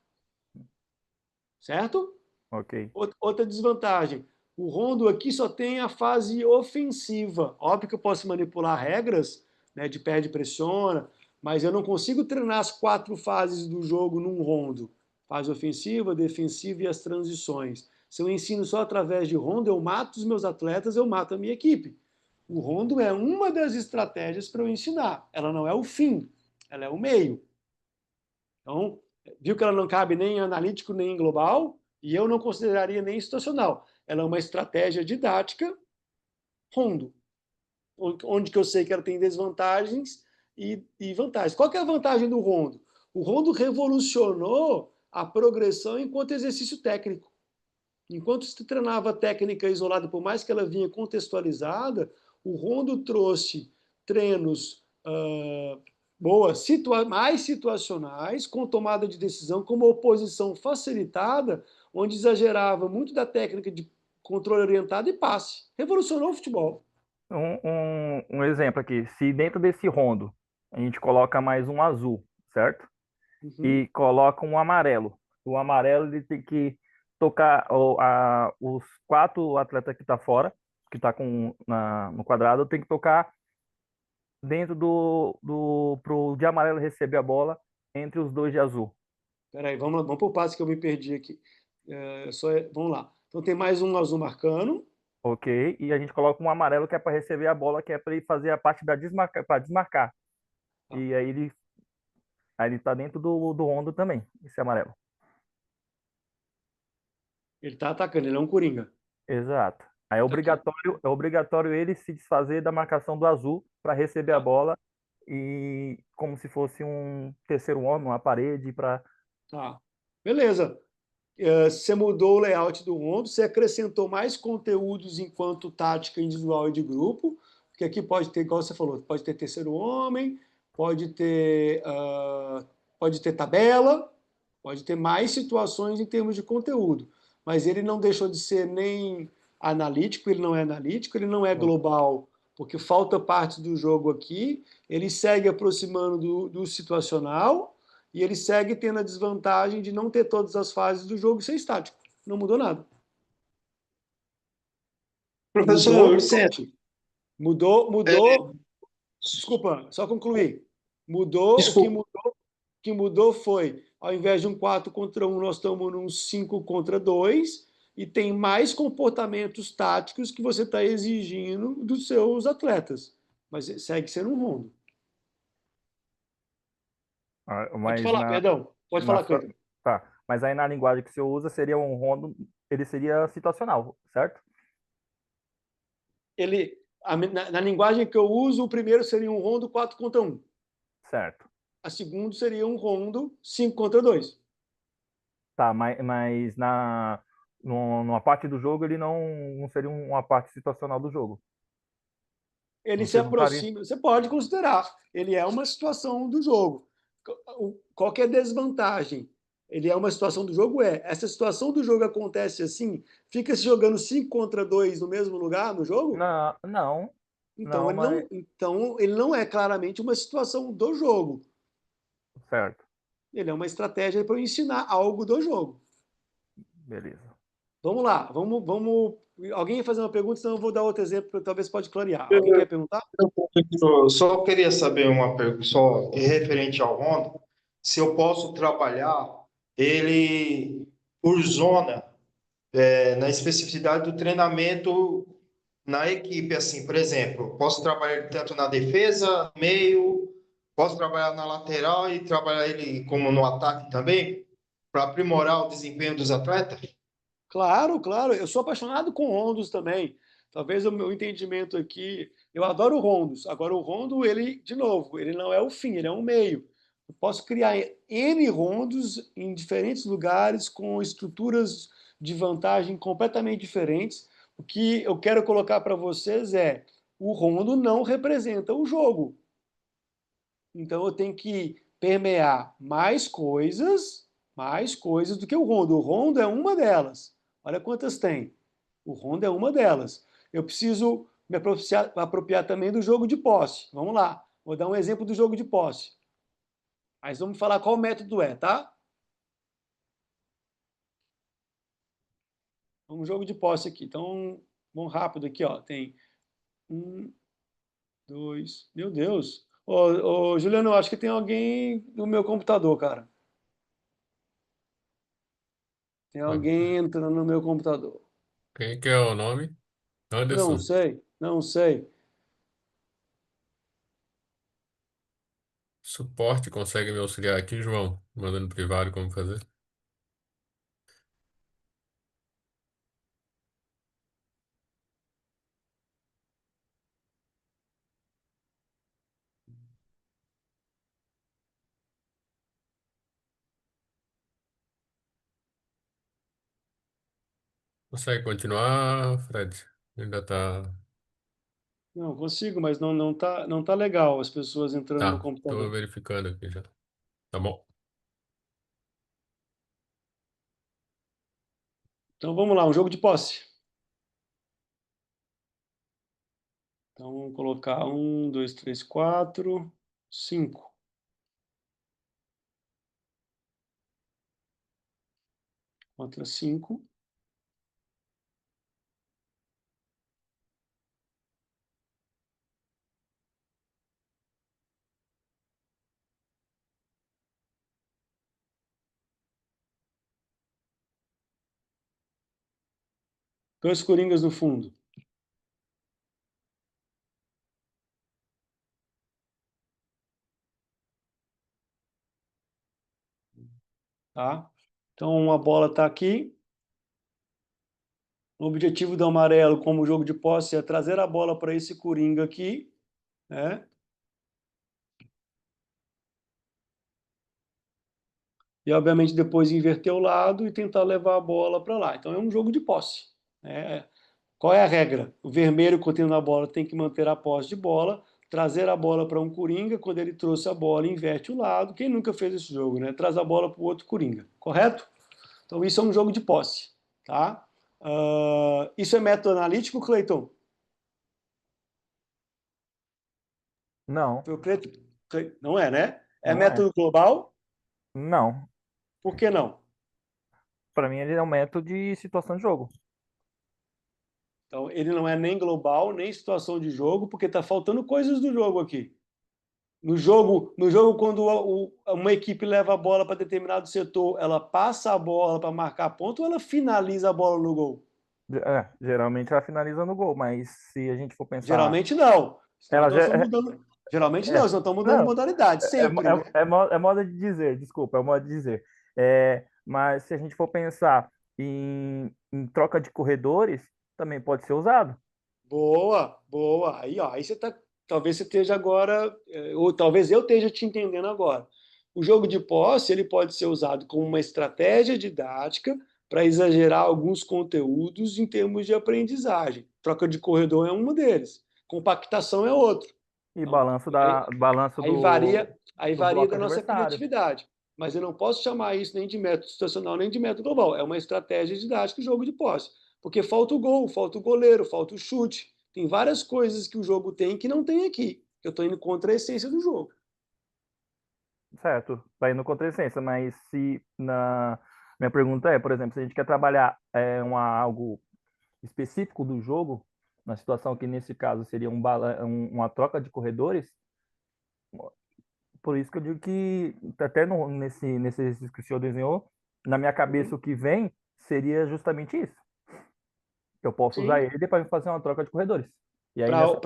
Certo? Ok. Outra desvantagem. O rondo aqui só tem a fase ofensiva. Óbvio que eu posso manipular regras, né, de perde e pressiona, mas eu não consigo treinar as 4 fases do jogo num rondo. Fase ofensiva, defensiva e as transições. Se eu ensino só através de rondo, eu mato os meus atletas, eu mato a minha equipe. O rondo é uma das estratégias para eu ensinar. Ela não é o fim, ela é o meio. Então, viu que ela não cabe nem em analítico nem em global, e eu não consideraria nem situacional. Ela é uma estratégia didática rondo, onde que eu sei que ela tem desvantagens e vantagens. Qual que é a vantagem do rondo? O rondo revolucionou a progressão enquanto exercício técnico. Enquanto se treinava a técnica isolada, por mais que ela vinha contextualizada, o rondo trouxe treinos mais situacionais, com tomada de decisão, com uma oposição facilitada, onde exagerava muito da técnica de controle orientado e passe. Revolucionou o futebol. Um exemplo aqui. Se dentro desse rondo a gente coloca mais um azul, certo? Uhum. E coloca um amarelo. O amarelo ele tem que tocar os 4 atletas que tá fora, que tá no quadrado, tem que tocar dentro pro de amarelo receber a bola entre os 2 de azul. Peraí, vamos para o passo que eu me perdi aqui. Vamos lá. Então tem mais um azul marcando. Ok? E a gente coloca um amarelo que é para receber a bola, que é para ele fazer a parte da para desmarcar. Tá. E aí ele tá dentro do rondo também, esse amarelo. Ele está atacando, ele é um coringa. Exato. Aí Tá aqui. é obrigatório ele se desfazer da marcação do azul para receber a bola e como se fosse um terceiro homem, uma parede para. Tá. Beleza. Você mudou o layout do rondo, você acrescentou mais conteúdos enquanto tática individual e de grupo, porque aqui pode ter, igual você falou, pode ter terceiro homem, pode ter tabela, pode ter mais situações em termos de conteúdo, mas ele não deixou de ser nem analítico, ele não é global, porque falta parte do jogo aqui, ele segue aproximando do situacional, e ele segue tendo a desvantagem de não ter todas as fases do jogo e ser estático. Não mudou nada. Professor, licença. Mudou. Desculpa, só concluir. Desculpa. O que mudou foi, ao invés de um 4 contra 1, nós estamos num 5 contra 2, e tem mais comportamentos táticos que você está exigindo dos seus atletas. Mas segue sendo um rondo. Pode Mas falar, perdão. Pode falar, Cleiton. Tá. Mas aí na linguagem que você usa seria um rondo, ele seria situacional, certo? Na linguagem que eu uso, o primeiro seria um rondo 4 contra 1. Certo. A segundo seria um rondo 5 contra 2. Tá, mas numa parte do jogo ele não seria uma parte situacional do jogo. Ele Você se não estaria- aproxima, você pode considerar, ele é uma situação do jogo. Qual que é a desvantagem? Ele é uma situação do jogo? Essa situação do jogo acontece assim? Fica se jogando 5 contra 2 no mesmo lugar no jogo? Não, Então, mas ele não é claramente uma situação do jogo. certo. Ele é uma estratégia para eu ensinar algo do jogo. Beleza. Vamos lá, vamos. Alguém ia fazer uma pergunta, senão eu vou dar outro exemplo, talvez pode clarear. Alguém quer perguntar? Eu só queria saber uma pergunta, só referente ao Honda, se eu posso trabalhar ele por zona, na especificidade do treinamento na equipe, assim, por exemplo, posso trabalhar ele tanto na defesa, meio, posso trabalhar na lateral e trabalhar ele como no ataque também, para aprimorar o desempenho dos atletas? Claro, claro. Eu sou apaixonado com rondos também. Talvez o meu entendimento aqui. Eu adoro rondos. Agora, o rondo, ele, de novo, ele não é o fim, ele é um meio. Eu posso criar N rondos em diferentes lugares, com estruturas de vantagem completamente diferentes. O que eu quero colocar para vocês é: o rondo não representa o jogo. Então eu tenho que permear mais coisas do que o rondo. O rondo é uma delas. Olha quantas tem. O rondo é uma delas. Eu preciso me apropriar também do jogo de posse. Vamos lá. Vou dar um exemplo do jogo de posse. Mas vamos falar qual método é, tá? Um jogo de posse aqui. Então, vamos rápido aqui, ó. Tem 1, 2. Meu Deus. Ô, Juliano, eu acho que tem alguém no meu computador, cara. Tem Ué, alguém entrando no meu computador. quem que é o nome? Não Anderson. sei, não sei. Suporte consegue me auxiliar aqui, João? Mandando privado como fazer? Consegue continuar, Fred? Ainda tá. Não, consigo, mas não tá legal as pessoas entrando no Tá, tô computador. verificando aqui já. Tá bom. Então vamos lá, um jogo de posse. Então vamos colocar 1, 2, 3, 4, 5. Contra 5. Dois coringas no fundo. Tá? Então a bola está aqui. O objetivo do amarelo, como jogo de posse, é trazer a bola para esse coringa aqui, né? E, obviamente, depois inverter o lado e tentar levar a bola para lá. Então, é um jogo de posse, né? Qual é a regra? O vermelho, contendo a bola, tem que manter a posse de bola, trazer a bola para um coringa. Quando ele trouxe a bola, inverte o lado. Quem nunca fez esse jogo, né? Traz a bola para o outro coringa, correto? Então, isso é um jogo de posse, tá? Isso é método analítico, Cleiton? Não, Não é, né? É não é. método global? Não. Por que não? Para mim, ele é um método de situação de jogo. Então, ele não é nem global, nem situação de jogo, porque está faltando coisas do jogo aqui. No jogo quando uma equipe leva a bola para determinado setor, ela passa a bola para marcar ponto ou ela finaliza a bola no gol? Geralmente ela finaliza no gol, mas se a gente for pensar, Geralmente não. Senão ela já nós estamos mudando. Geralmente não, é, senão estamos mudando de não, modalidade, sempre, né? é moda de dizer, desculpa, é moda de dizer. Mas se a gente for pensar em troca de corredores, também pode ser usado. Boa, boa. Aí, ó, aí você tá. Talvez você esteja agora, ou talvez eu esteja te entendendo agora. O jogo de posse ele pode ser usado como uma estratégia didática para exagerar alguns conteúdos em termos de aprendizagem. Troca de corredor é um deles. Compactação é outro. E Então, balanço aí varia, aí do varia bloco da nossa adversário. criatividade. Mas eu não posso chamar isso nem de método situacional, nem de método global. É uma estratégia didática o jogo de posse. Porque falta o gol, falta o goleiro, falta o chute. Tem várias coisas que o jogo tem que não tem aqui. Eu estou indo contra a essência do jogo. Certo, vai indo contra a essência, mas se na minha pergunta é, por exemplo, se a gente quer trabalhar algo específico do jogo, na situação que nesse caso seria uma troca de corredores, por isso que eu digo que até nesse exercício que o senhor desenhou, na minha cabeça o que vem seria justamente isso. Eu posso usar Sim, ele para fazer uma troca de corredores. E aí nessa.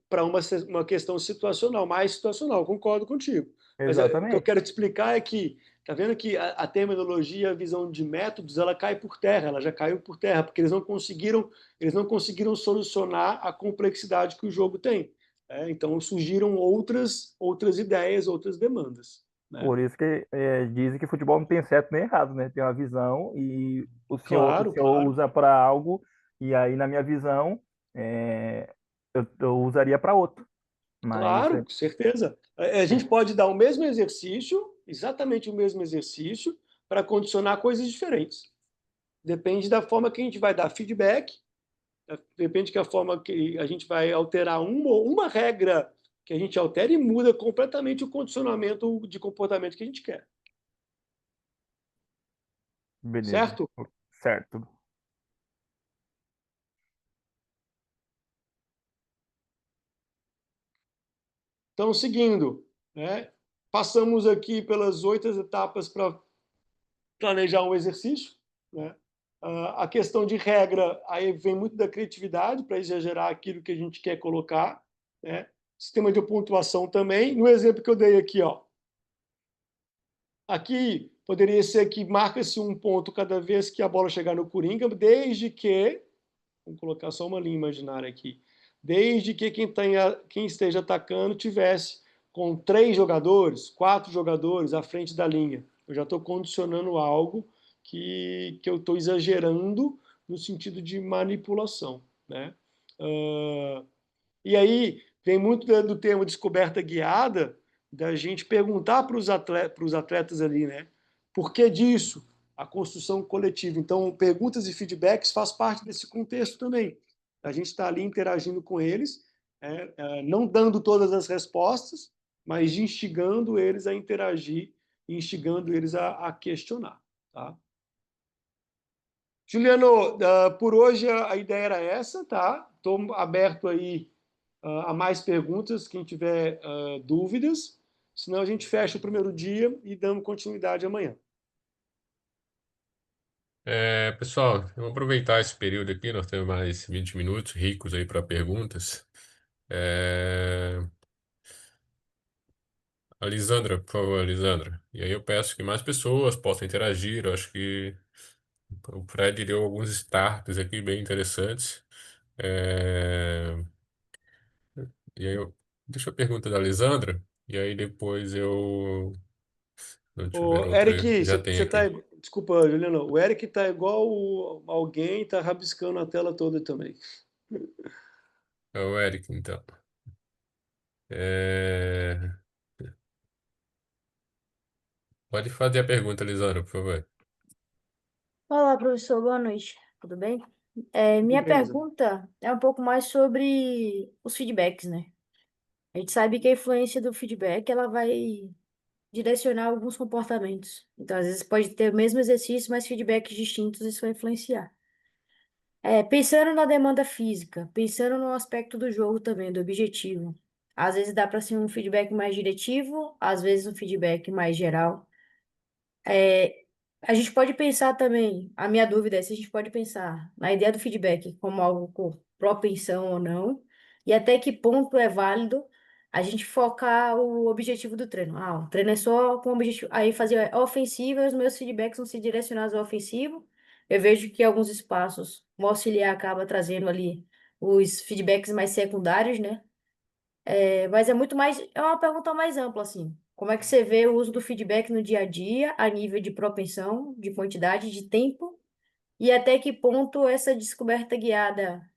para uma questão situacional, mais situacional, concordo contigo. Mas o que eu Exatamente. quero te explicar é que, tá vendo que a terminologia, a visão de métodos, ela cai por terra, ela já caiu por terra, porque eles não conseguiram solucionar a complexidade que o jogo tem. Então surgiram outras ideias, outras demandas. né? Por isso que dizem que futebol não tem certo nem errado, né? Tem uma visão e o Claro, senhor claro, usa para algo, e aí, na minha visão, eu usaria para outro. Mas claro, com certeza. A gente pode dar o mesmo exercício, exatamente o mesmo exercício, para condicionar coisas diferentes. Depende da forma que a gente vai dar feedback, depende da forma que a gente vai alterar uma regra que a gente altera e muda completamente o condicionamento de comportamento que a gente quer, beleza. certo? Certo. Então, seguindo, né, passamos aqui pelas 8 etapas para planejar um exercício, né? A questão de regra, aí vem muito da criatividade para exagerar aquilo que a gente quer colocar, né? Sistema de pontuação também. No exemplo que eu dei aqui, ó, aqui poderia ser que marca-se um ponto cada vez que a bola chegar no Coringa, desde que, vamos colocar só uma linha imaginária aqui, desde que quem esteja atacando tivesse com 3 jogadores, 4 jogadores à frente da linha. Eu já estou condicionando algo que eu estou exagerando no sentido de manipulação, né? E aí vem muito do termo descoberta guiada, da gente perguntar para os atletas ali, né? Por que disso? A construção coletiva. Então, perguntas e feedbacks faz parte desse contexto também. A gente está ali interagindo com eles, não dando todas as respostas, mas instigando eles a interagir, instigando eles a questionar. Tá? Juliano, por hoje a ideia era essa, tá? Estou aberto aí a mais perguntas, quem tiver dúvidas. Senão a gente fecha o primeiro dia e damos continuidade amanhã. Pessoal, eu vou aproveitar esse período aqui, nós temos mais 20 minutos ricos aí para perguntas. É, A Lisandra, por favor, Lisandra. E aí eu peço que mais pessoas possam interagir. Eu acho que o Fred deu alguns starts aqui bem interessantes. É, E aí deixa a pergunta da Lisandra, e aí depois eu. Não, deixa eu ver O outra. Eric, Já tem você tá. aqui. Desculpa, Juliano. O Eric tá igual alguém, tá rabiscando a tela toda também. É o Eric, então. É, Pode fazer a pergunta, Lisandra, por favor. Olá, professor, boa noite. Tudo bem? Tudo Minha bem, Lisandro? pergunta é um pouco mais sobre os feedbacks, né? A gente sabe que a influência do feedback ela vai direcionar alguns comportamentos. Então, às vezes pode ter o mesmo exercício, mas feedbacks distintos, isso vai influenciar. Pensando na demanda física, pensando no aspecto do jogo também, do objetivo. Às vezes dá para ser um feedback mais diretivo, às vezes um feedback mais geral. É, a gente pode pensar também, a minha dúvida é se a gente pode pensar na ideia do feedback como algo com propensão ou não, e até que ponto é válido a gente focar o objetivo do treino. Ah, o treino é só com o objetivo, aí fazer ofensiva, os meus feedbacks vão ser direcionados ao ofensivo. Eu vejo que alguns espaços o auxiliar acaba trazendo ali os feedbacks mais secundários, né? Mas é muito mais, é uma pergunta mais ampla, assim. Como é que você vê o uso do feedback no dia a dia, a nível de propensão, de quantidade, de tempo, e até que ponto essa descoberta guiada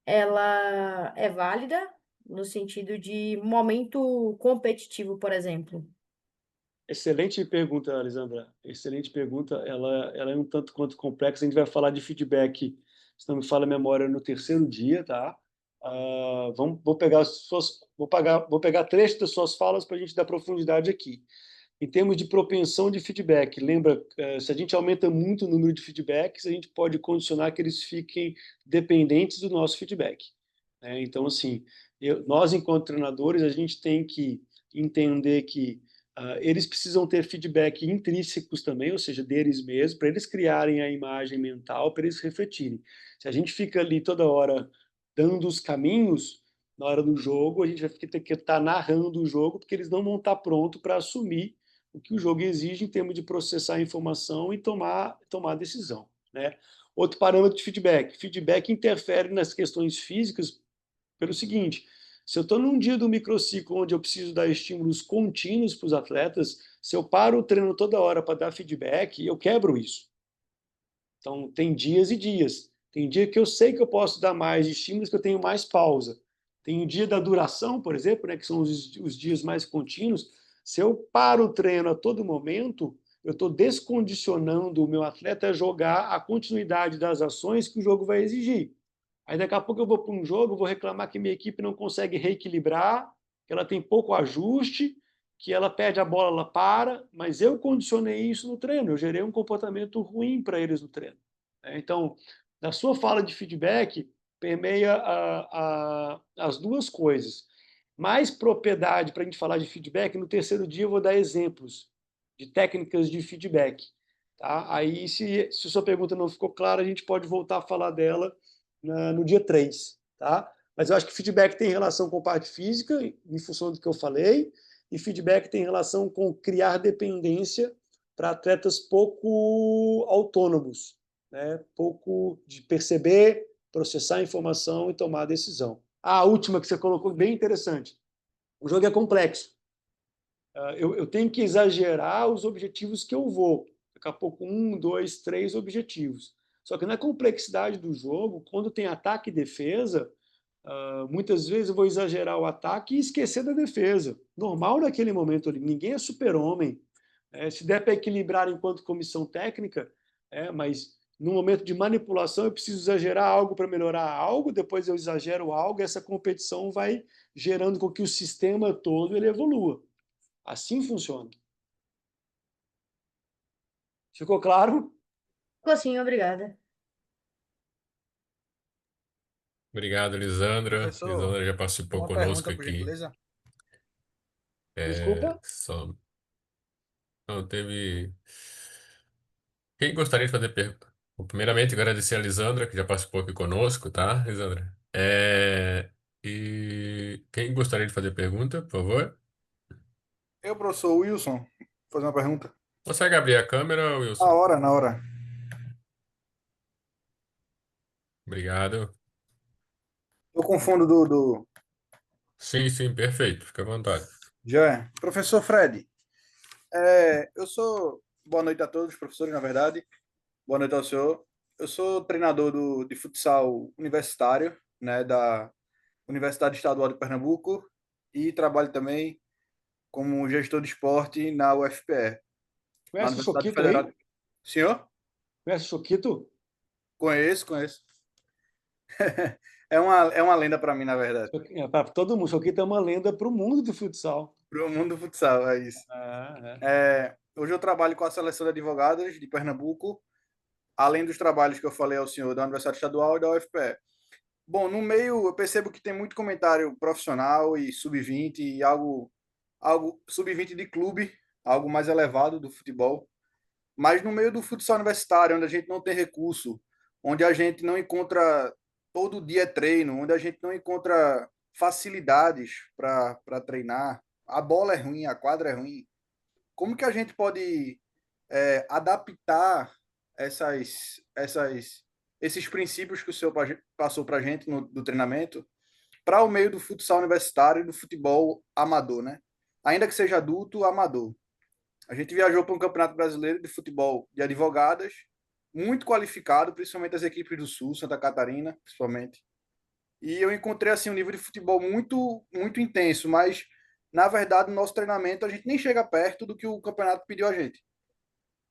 ela é válida no sentido de momento competitivo, por exemplo? Excelente pergunta, Alessandra. Excelente pergunta. Ela é um tanto quanto complexa. A gente vai falar de feedback, se não me falha a memória, no terceiro dia, tá? Vou pegar trecho das suas falas para a gente dar profundidade aqui. Em termos de propensão de feedback, lembra, se a gente aumenta muito o número de feedbacks, a gente pode condicionar que eles fiquem dependentes do nosso feedback, né? Então, assim, nós, enquanto treinadores, a gente tem que entender que eles precisam ter feedback intrínsecos também, ou seja, deles mesmos, para eles criarem a imagem mental, para eles refletirem. Se a gente fica ali toda hora dando os caminhos, na hora do jogo, a gente vai ter que estar narrando o jogo, porque eles não vão estar prontos para assumir o que o jogo exige em termos de processar a informação e tomar decisão, né? Outro parâmetro de feedback. Feedback interfere nas questões físicas pelo seguinte, Se eu estou num dia do microciclo onde eu preciso dar estímulos contínuos para os atletas, se eu paro o treino toda hora para dar feedback, eu quebro isso. Então, tem dias e dias. Tem dia que eu sei que eu posso dar mais estímulos, que eu tenho mais pausa. Tem o dia da duração, por exemplo, né, que são os dias mais contínuos. Se eu paro o treino a todo momento, eu estou descondicionando o meu atleta a jogar a continuidade das ações que o jogo vai exigir. Aí daqui a pouco eu vou para um jogo, vou reclamar que minha equipe não consegue reequilibrar, que ela tem pouco ajuste, que ela perde a bola, ela para, mas eu condicionei isso no treino, eu gerei um comportamento ruim para eles no treino. Então, na sua fala de feedback, permeia as duas coisas. Mais propriedade para a gente falar de feedback, no terceiro dia eu vou dar exemplos de técnicas de feedback. Tá? Aí, se sua pergunta não ficou clara, a gente pode voltar a falar dela no dia 3. Tá? Mas eu acho que feedback tem relação com parte física, em função do que eu falei, e feedback tem relação com criar dependência para atletas pouco autônomos, né? Pouco de perceber, processar a informação e tomar a decisão. A última que você colocou, bem interessante. O jogo é complexo. Eu tenho que exagerar os objetivos que eu vou. Daqui a pouco, 1, 2, 3 objetivos. Só que na complexidade do jogo, quando tem ataque e defesa, muitas vezes eu vou exagerar o ataque e esquecer da defesa. Normal naquele momento ali. Ninguém é super-homem. Se der para equilibrar enquanto comissão técnica, mas no momento de manipulação eu preciso exagerar algo para melhorar algo, depois eu exagero algo, e essa competição vai gerando com que o sistema todo ele evolua. Assim funciona. Ficou claro? Ficou assim, obrigada. Obrigado, Lisandra. Professor, Lisandra já participou uma conosco pergunta, por aqui. gentileza. Desculpa? Não, teve. Quem gostaria de fazer pergunta? Primeiramente, agradecer a Lisandra, que já participou aqui conosco, tá, Lisandra? E quem gostaria de fazer pergunta, por favor? Eu, professor Wilson, vou fazer uma pergunta. Consegue abrir a câmera, Na Wilson? hora, na hora. Obrigado. Eu confundo do... Sim, sim, perfeito. Fica à vontade. Já é. Professor Fred, eu sou... Boa noite a todos, professores, na verdade. Boa noite ao senhor. Eu sou treinador de futsal universitário, né, da Universidade Estadual de Pernambuco, e trabalho também como gestor de esporte na UFPE, na Conhece o Universidade Choquito Federal. aí? Senhor? Conhece o Choquito? Conheço. É uma lenda para mim, na verdade. Para todo mundo. O Choquito é uma lenda para o mundo do futsal. Para o mundo do futsal, é isso. Hoje eu trabalho com a seleção de advogados de Pernambuco, além dos trabalhos que eu falei ao senhor da Universidade Estadual e da UFPE. Bom, no meio eu percebo que tem muito comentário profissional e sub-20, e algo sub-20 de clube, algo mais elevado do futebol. Mas no meio do futsal universitário, onde a gente não tem recurso, onde a gente não encontra todo dia treino, onde a gente não encontra facilidades para treinar, a bola é ruim, a quadra é ruim. Como que a gente pode adaptar esses princípios que o senhor passou para a gente do treinamento para o meio do futsal universitário e do futebol amador, né? Ainda que seja adulto, amador. A gente viajou para um campeonato brasileiro de futebol de advogadas, muito qualificado, principalmente as equipes do Sul, Santa Catarina, principalmente. E eu encontrei assim um nível de futebol muito muito intenso, mas na verdade no nosso treinamento a gente nem chega perto do que o campeonato pediu a gente.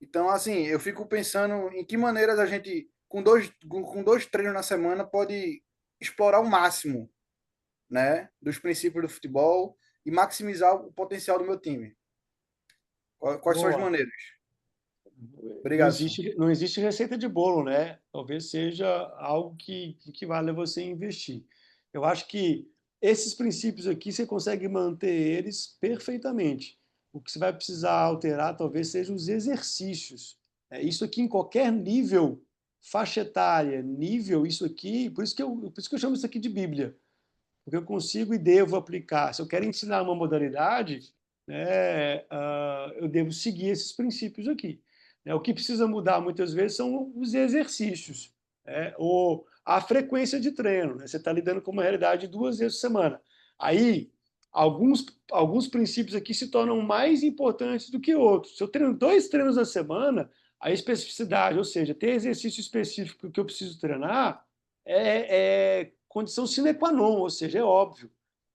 Então, assim, eu fico pensando em que maneiras a gente, com dois treinos na semana, pode explorar o máximo, né, dos princípios do futebol e maximizar o potencial do meu time. Quais são as maneiras? Obrigado. Não existe receita de bolo, né? Talvez seja algo que vale a você investir. Eu acho que esses princípios aqui você consegue manter eles perfeitamente. O que você vai precisar alterar talvez sejam os exercícios. Isso aqui em qualquer nível, faixa etária, nível, isso aqui, por isso que eu chamo isso aqui de Bíblia. Porque eu consigo e devo aplicar. Se eu quero ensinar uma modalidade, eu devo seguir esses princípios aqui. O que precisa mudar muitas vezes são os exercícios, ou a frequência de treino. Você está lidando com uma realidade 2 vezes por semana. Aí, alguns princípios aqui se tornam mais importantes do que outros. Se eu treino 2 treinos na semana, a especificidade, ou seja, ter exercício específico que eu preciso treinar, é condição sine qua non, ou seja, é óbvio.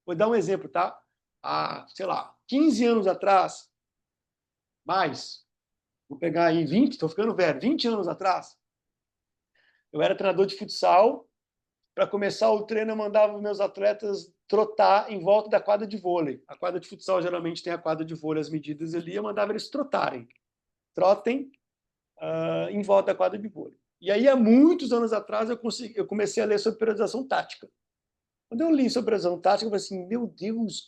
Vou dar um exemplo, tá? Há, sei lá, 15 anos atrás, mais, vou pegar aí 20, estou ficando velho, 20 anos atrás, eu era treinador de futsal. Para começar o treino, eu mandava os meus atletas trotar em volta da quadra de vôlei. A quadra de futsal geralmente tem a quadra de vôlei, as medidas ali, eu mandava eles trotarem. Trotem em volta da quadra de vôlei. E aí, há muitos anos atrás, eu comecei a ler sobre periodização tática. Quando eu li sobre periodização tática, eu falei assim, meu Deus,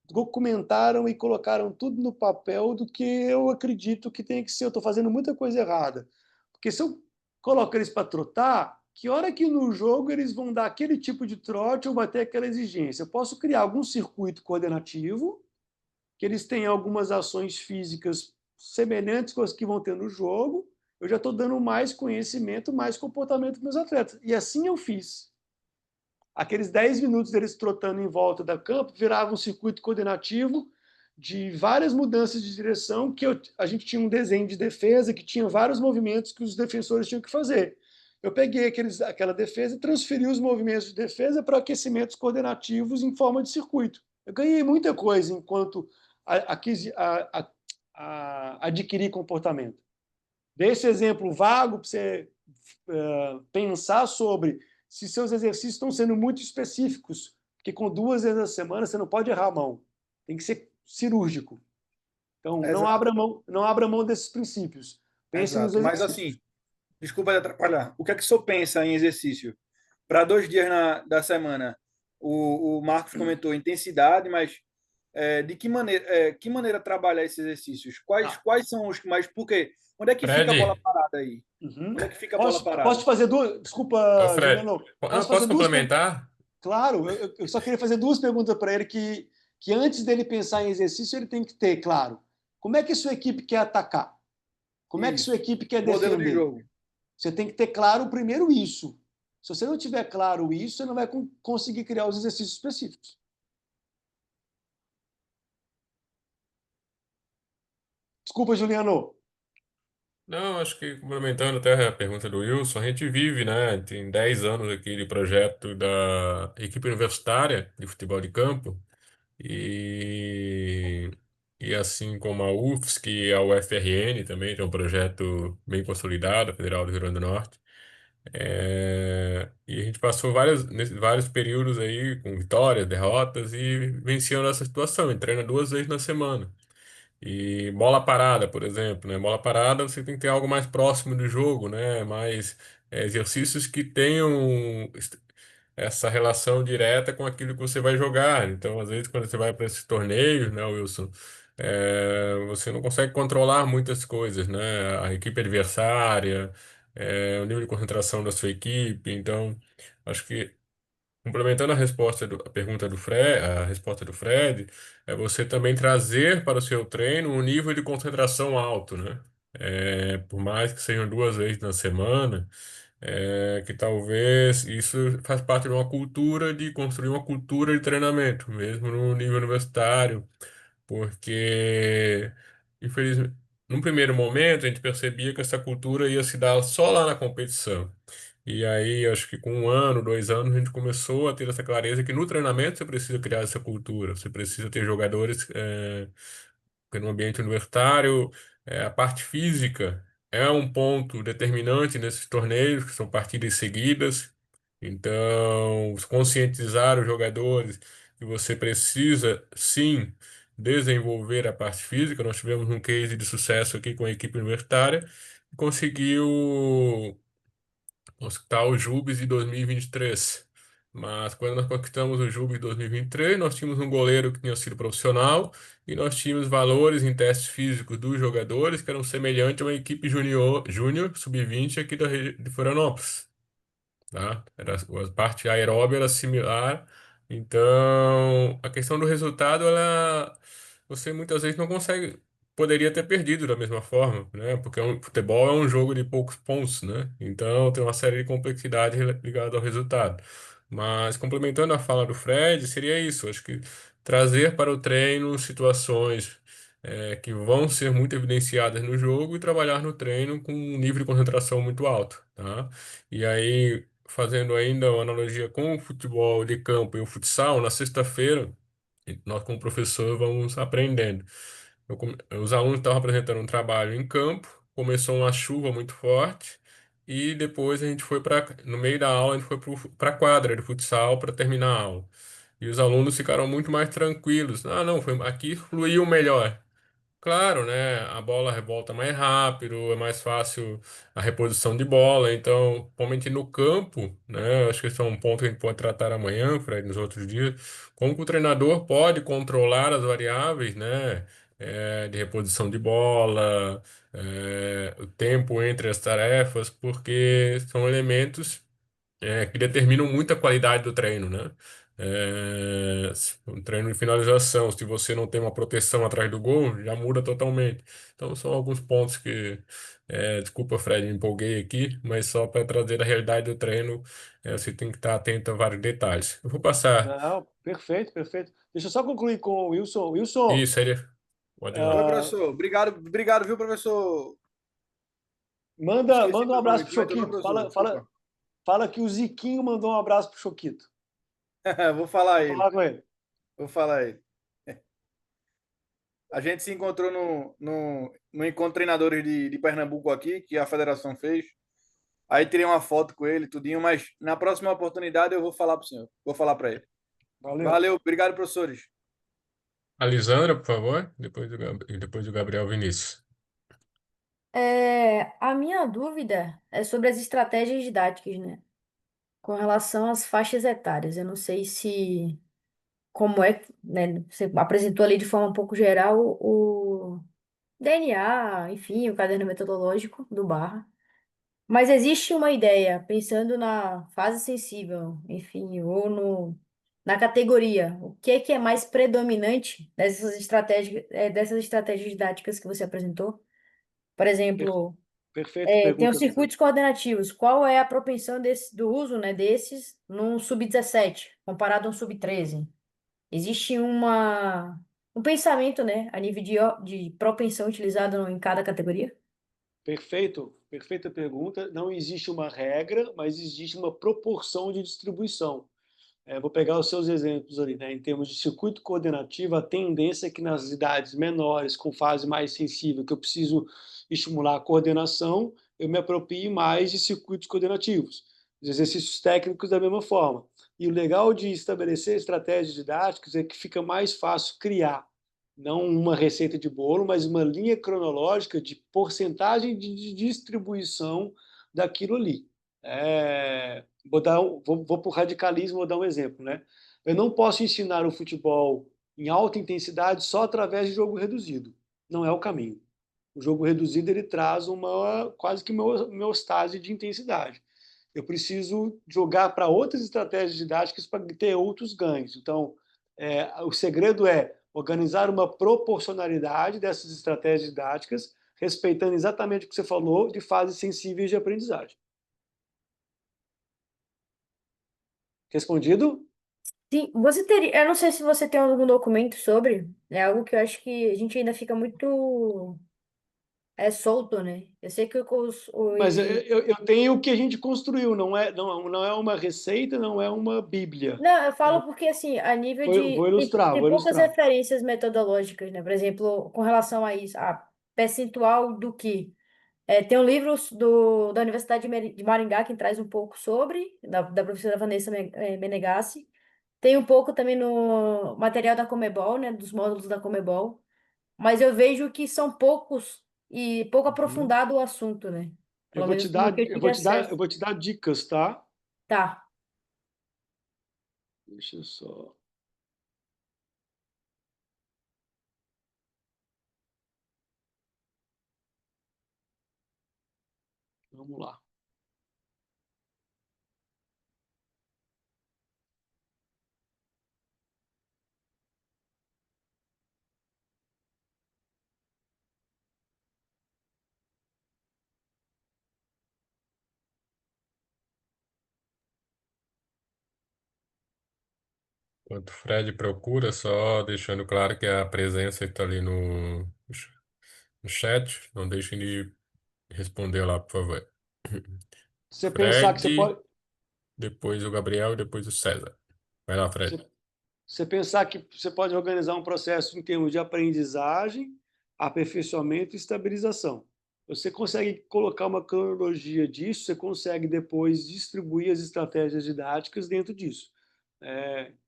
documentaram e colocaram tudo no papel do que eu acredito que tem que ser. Eu estou fazendo muita coisa errada. Porque se eu coloco eles para trotar, que hora que no jogo eles vão dar aquele tipo de trote ou vai ter aquela exigência? Eu posso criar algum circuito coordenativo, que eles tenham algumas ações físicas semelhantes com as que vão ter no jogo, eu já estou dando mais conhecimento, mais comportamento para meus atletas. E assim eu fiz. Aqueles 10 minutos deles trotando em volta da campo virava um circuito coordenativo de várias mudanças de direção, que a gente tinha um desenho de defesa que tinha vários movimentos que os defensores tinham que fazer. Eu peguei aquela defesa e transferi os movimentos de defesa para aquecimentos coordenativos em forma de circuito. Eu ganhei muita coisa enquanto adquirir comportamento. Dei esse exemplo vago para você pensar sobre se seus exercícios estão sendo muito específicos, porque com 2 vezes na semana você não pode errar a mão. Tem que ser cirúrgico. Então, não abra mão desses princípios. Pense nos Exato. Mas exercícios. assim, desculpa de atrapalhar. O que é que o senhor pensa em exercício? Para 2 dias da semana, o Marcos comentou intensidade, mas que maneira trabalhar esses exercícios? Quais são os que mais... Por quê? Onde é que fica a bola Fred, parada aí? Onde é que fica a bola parada? Posso te fazer duas? Desculpa, Fred, Juliano. posso complementar? Claro, eu só queria fazer 2 perguntas para ele que antes dele pensar em exercício, ele tem que ter, claro. Como é que a sua equipe quer atacar? Como é que a sua equipe quer Modelo de defender? jogo. Você tem que ter claro primeiro isso. Se você não tiver claro isso, você não vai conseguir criar os exercícios específicos. Desculpa, Juliano. Não, acho que complementando até a pergunta do Wilson, a gente vive, né? Tem 10 anos aqui de projeto da equipe universitária de futebol de campo e, e assim como a UFSC e a UFRN também tem um projeto bem consolidado, a Federal do Rio Grande do Norte. E a gente passou vários períodos aí com vitórias, derrotas e vencendo essa situação, e treina 2 vezes na semana. E bola parada, por exemplo, né? Bola parada você tem que ter algo mais próximo do jogo, né? Mais exercícios que tenham essa relação direta com aquilo que você vai jogar. Então, às vezes, quando você vai para esses torneios, né, Wilson, você não consegue controlar muitas coisas, né? A equipe adversária, o nível de concentração da sua equipe. Então, acho que complementando a pergunta do Fred, a resposta do Fred, é você também trazer para o seu treino um nível de concentração alto, né? Por mais que sejam 2 vezes na semana, que talvez isso faz parte de uma cultura de construir uma cultura de treinamento, mesmo no nível universitário, porque, infelizmente, num primeiro momento a gente percebia que essa cultura ia se dar só lá na competição. E aí, acho que com 1 ano, 2 anos, a gente começou a ter essa clareza que no treinamento você precisa criar essa cultura, você precisa ter jogadores, porque no ambiente universitário, a parte física é um ponto determinante nesses torneios, que são partidas seguidas. Então, conscientizar os jogadores que você precisa, sim, desenvolver a parte física. Nós tivemos um case de sucesso aqui com a equipe universitária, que conseguiu conquistar o JUBES de 2023. Mas quando nós conquistamos o JUBES de 2023, nós tínhamos um goleiro que tinha sido profissional e nós tínhamos valores em testes físicos dos jogadores que eram semelhantes a uma equipe júnior sub-20 aqui de Florianópolis, tá? A parte aeróbica era similar. Então, a questão do resultado, você muitas vezes não consegue, poderia ter perdido da mesma forma, né? Porque futebol é um jogo de poucos pontos, né? Então, tem uma série de complexidades ligadas ao resultado. Mas complementando a fala do Fred, seria isso. Acho que trazer para o treino situações que vão ser muito evidenciadas no jogo e trabalhar no treino com um nível de concentração muito alto, tá? E aí, fazendo ainda uma analogia com o futebol de campo e o futsal, na sexta-feira, nós como professor vamos aprendendo. Os alunos estavam apresentando um trabalho em campo, começou uma chuva muito forte e depois a gente foi no meio da aula, a gente foi para a quadra de futsal para terminar a aula. E os alunos ficaram muito mais tranquilos. Ah, não, aqui fluiu melhor. Claro, né? A bola revolta mais rápido, é mais fácil a reposição de bola. Então, principalmente no campo, né? Acho que esse é um ponto que a gente pode tratar amanhã, Fred, nos outros dias. Como que o treinador pode controlar as variáveis, né? De reposição de bola, o tempo entre as tarefas, porque são elementos que determinam muito a qualidade do treino, né? Um treino de finalização, se você não tem uma proteção atrás do gol, já muda totalmente. Então, são alguns pontos que, desculpa, Fred, me empolguei aqui, mas só para trazer a realidade do treino, você tem que estar atento a vários detalhes. Eu vou passar. Não, perfeito, perfeito. Deixa eu só concluir com o Wilson. Wilson, Isso, ele pode ir lá. Oi, ah, professor. Obrigado, viu, professor? manda Esqueci um teu nome. abraço pro Como é teu nome, Choquito. professor? Desculpa. Fala que o Ziquinho mandou um abraço pro Choquito. Vou falar Vou ele. falar com ele. Vou falar ele. A gente se encontrou no encontro de treinadores de Pernambuco aqui, que a federação fez. Aí tirei uma foto com ele, tudinho, mas na próxima oportunidade eu vou falar pro senhor. Vou falar para ele. Valeu. Valeu, obrigado, professores. A Lisandra, por favor, e depois do Gabriel Vinícius. A minha dúvida é sobre as estratégias didáticas, né? Com relação às faixas etárias. Eu não sei se como é, né? Você apresentou ali de forma um pouco geral o DNA, enfim, o caderno metodológico do Barra. Mas existe uma ideia, pensando na fase sensível, enfim, ou na categoria, o que é mais predominante dessas estratégias didáticas que você apresentou? Por Per- exemplo, Perfeita tem os pergunta, Lisandro. circuitos coordenativos. Qual é a propensão do uso, né, desses num sub-17, comparado a um sub-13? Existe um pensamento, né, a nível de propensão utilizado em cada categoria? Perfeito, perfeita pergunta. Não existe uma regra, mas existe uma proporção de distribuição. Vou pegar os seus exemplos ali, né? Em termos de circuito coordenativo, a tendência é que nas idades menores, com fase mais sensível, que eu preciso estimular a coordenação, eu me aproprie mais de circuitos coordenativos. Os exercícios técnicos da mesma forma. E o legal de estabelecer estratégias didáticas é que fica mais fácil criar, não uma receita de bolo, mas uma linha cronológica de porcentagem de distribuição daquilo ali. Vou para o radicalismo, vou dar um exemplo, né? Eu não posso ensinar o futebol em alta intensidade só através de jogo reduzido. Não é o caminho. O jogo reduzido ele traz uma quase que uma homeostase de intensidade. Eu preciso jogar para outras estratégias didáticas para ter outros ganhos. Então, o segredo é organizar uma proporcionalidade dessas estratégias didáticas, respeitando exatamente o que você falou de fases sensíveis de aprendizagem. Respondido? Sim, eu não sei se você tem algum documento sobre, é algo que eu acho que a gente ainda fica muito solto, né? Eu sei que Mas eu tenho o que a gente construiu, não é uma receita, não é uma bíblia. Não, eu falo porque, assim, a nível Vou tem ilustrar, poucas referências metodológicas, né? Por exemplo, com relação a isso, a percentual do que. Tem um livro da Universidade de Maringá que traz um pouco sobre, da professora Vanessa Menegassi. Tem um pouco também no material da Comebol, né? Dos módulos da Comebol. Mas eu vejo que são poucos e pouco Uhum. aprofundado o assunto, né? Eu Pelo vou te menos no dar, que eu tive eu acesso. vou te dar dicas, tá? Tá. Deixa eu só. Vamos lá. Enquanto o Fred procura, só deixando claro que a presença está ali no chat. Não deixem de responder lá, por favor. Você pensar que você Fred, pode, depois o Gabriel e depois o César. Vai lá, Fred. você, você pensar que você pode organizar um processo em termos de aprendizagem, aperfeiçoamento e estabilização. Você consegue colocar uma cronologia disso, você consegue depois distribuir as estratégias didáticas dentro disso.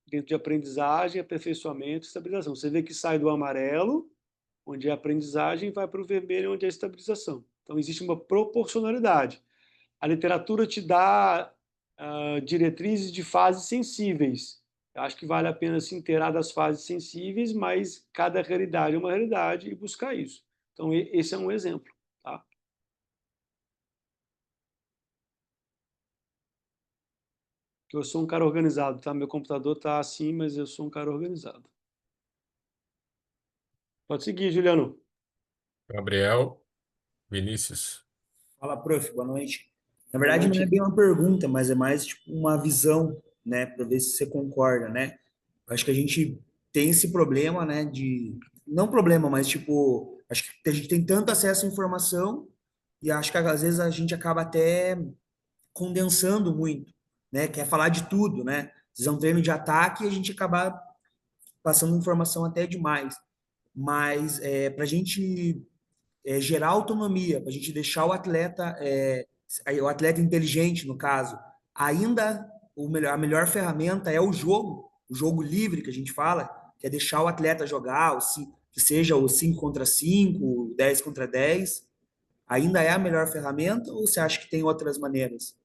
Dentro de aprendizagem, aperfeiçoamento e estabilização. Você vê que sai do amarelo, onde é a aprendizagem, vai para o vermelho, onde é a estabilização. Então, existe uma proporcionalidade. A literatura te dá diretrizes de fases sensíveis. Eu acho que vale a pena se inteirar das fases sensíveis, mas cada realidade é uma realidade e buscar isso. Então, esse é um exemplo. Tá? Eu sou um cara organizado, tá? Meu computador está assim, mas eu sou um cara organizado. Pode seguir, Juliano. Gabriel, Vinícius. Fala, prof, boa noite. Na Boa verdade, não é noite. bem uma pergunta, mas é mais tipo uma visão, né, para ver se você concorda, né? Eu acho que a gente tem esse problema, né, de não problema, mas tipo, acho que a gente tem tanto acesso à informação e acho que às vezes a gente acaba até condensando muito, né? Quer falar de tudo, né? Às vezes é um treino de ataque e a gente acaba passando informação até demais. Mas para a gente gerar autonomia, para a gente deixar o atleta inteligente, no caso, ainda a melhor ferramenta é o jogo livre que a gente fala, que é deixar o atleta jogar, que seja o 5 contra 5, o 10 contra 10, ainda é a melhor ferramenta ou você acha que tem outras maneiras?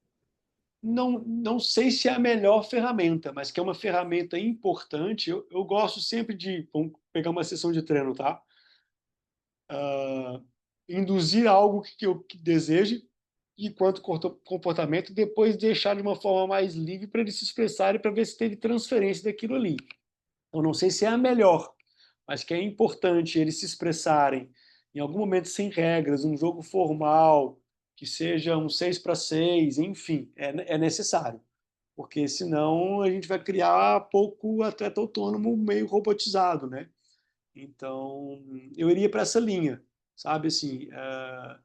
Não sei se é a melhor ferramenta, mas que é uma ferramenta importante. Eu gosto sempre de, vamos pegar uma sessão de treino, tá? Induzir algo que eu deseje enquanto comportamento, e depois deixar de uma forma mais livre para ele se expressar e para ver se teve transferência daquilo ali. Eu não sei se é a melhor, mas que é importante eles se expressarem em algum momento sem regras, um jogo formal, que seja um 6-6, enfim, é necessário. Porque senão a gente vai criar pouco atleta autônomo meio robotizado, né? Então, eu iria para essa linha, sabe? Assim,